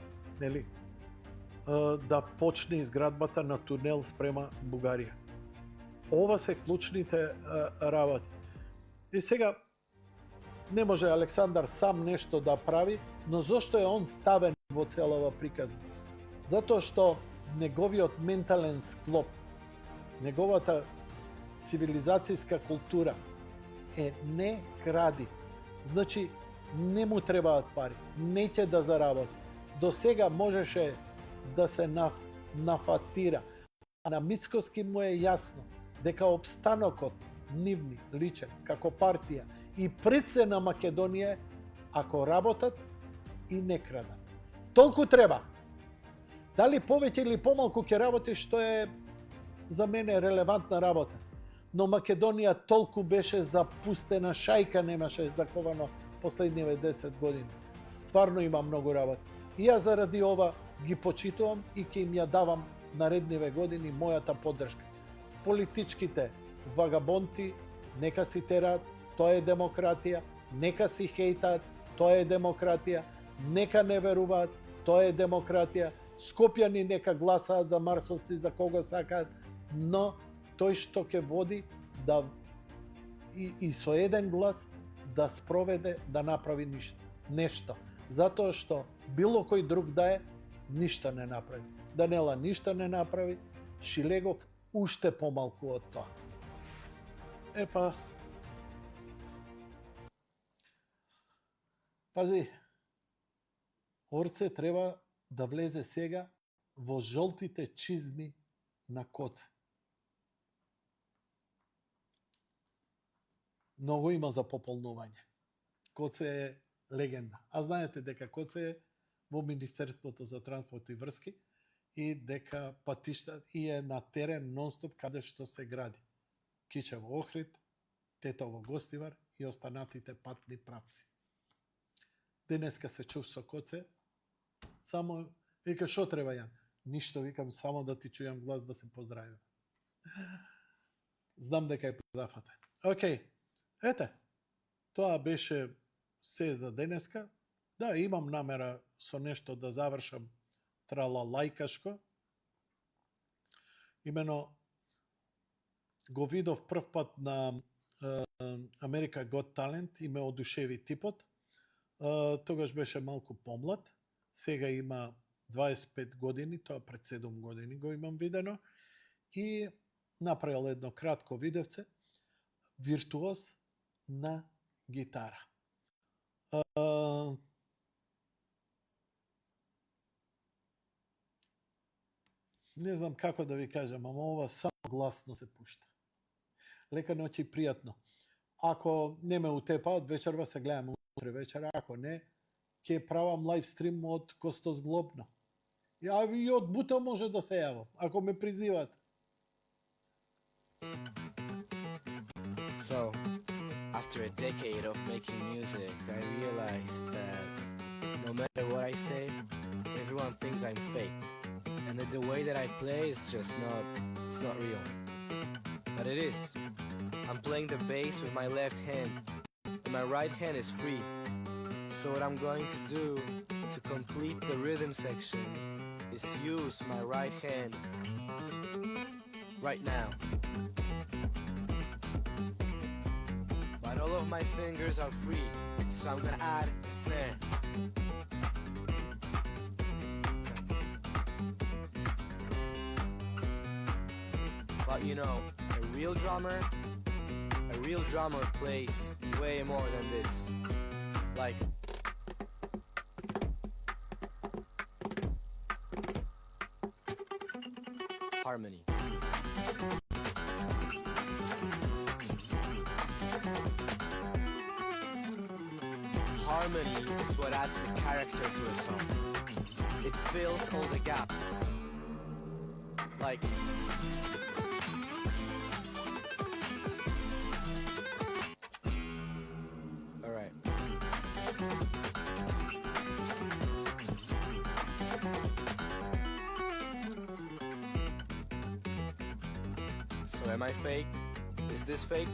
да почне изградбата на тунел спрема Бугарија. Ова се клучните работи. И сега не може Александар сам нешто да прави, но зошто е он ставен во целава приказна? Затоа што неговиот ментален склоп, неговата цивилизацијска култура е не кради. Значи, не му требаат пари, не ќе да заработи. До сега можеше да се нафатира. А на Мицкоски му е јасно дека обстанокот нивни, личен, како партија и пред се на Македонија, ако работат и не крадат. Толку треба. Дали повеќе или помалку ќе работи, што е за мене релевантна работа. Но Македонија толку беше запустена, шајка немаше заковано последниве 10 години. Стварно има многу работа. И ја заради ова ги почитувам и ќе им ја давам наредниве години мојата поддршка. Политичките вагабонти нека си терат, тоа е демократија, нека си хејтат, тоа е демократија, нека не веруваат, тоа е демократија, Скопјани нека гласаат за марсовци, за кого сакаат, но тој што ќе води да и со еден глас да спроведе, да направи нешто. Затоа што било кој друг да е, ништо не направи. Данела ништо не направи, Шилегов уште помалку од тоа. Епа, пази, Орце треба да влезе сега во жолтите чизми на Коце. Многу има за пополнување. Коце е легенда. А знаете дека Коце е во Министерството за транспорт и врски и дека патишта и е на терен нонстоп каде што се гради. Кичево Охрид, Тетово Гостивар и останатите патни правци. Денеска се чув со Коце, само вика шо треба Јан? Ништо, викам само да ти чујам глас да се поздравим. Знам дека е позафатен. Океј, ете, тоа беше се за денеска. Да, имам намера со нешто да завршам тралалајкашко. Имено го видов прв пат на America Got Talent и ме одушеви типот. Тогаш беше малку помлад. Сега има 25 години, тоа пред 7 години го имам видено. И направил едно кратко видевце. Виртуоз на гитара. Не знам како да ви кажам, ама ова само гласно се пушта. Лека ноќ и пријатно. Ако не ме утепаат, вечерва се гледаме утре вечера, ако не, ќе правам лайв стрим од Костос Глобно. И од Бута може да се јавам, ако ме призиват. So, after a decade of making music, I realized that no matter what I say, everyone thinks I'm fake. And that the way that I play is just it's not real. But it is. I'm playing the bass with my left hand, and my right hand is free. So what I'm going to do to complete the rhythm section is use my right hand right now. But all of my fingers are free, so I'm gonna add a snare. But you know, a real drummer plays way more than this. Like harmony. Harmony is what adds the character to a song. It fills all the gaps. Like alright. So am I fake? Is this fake?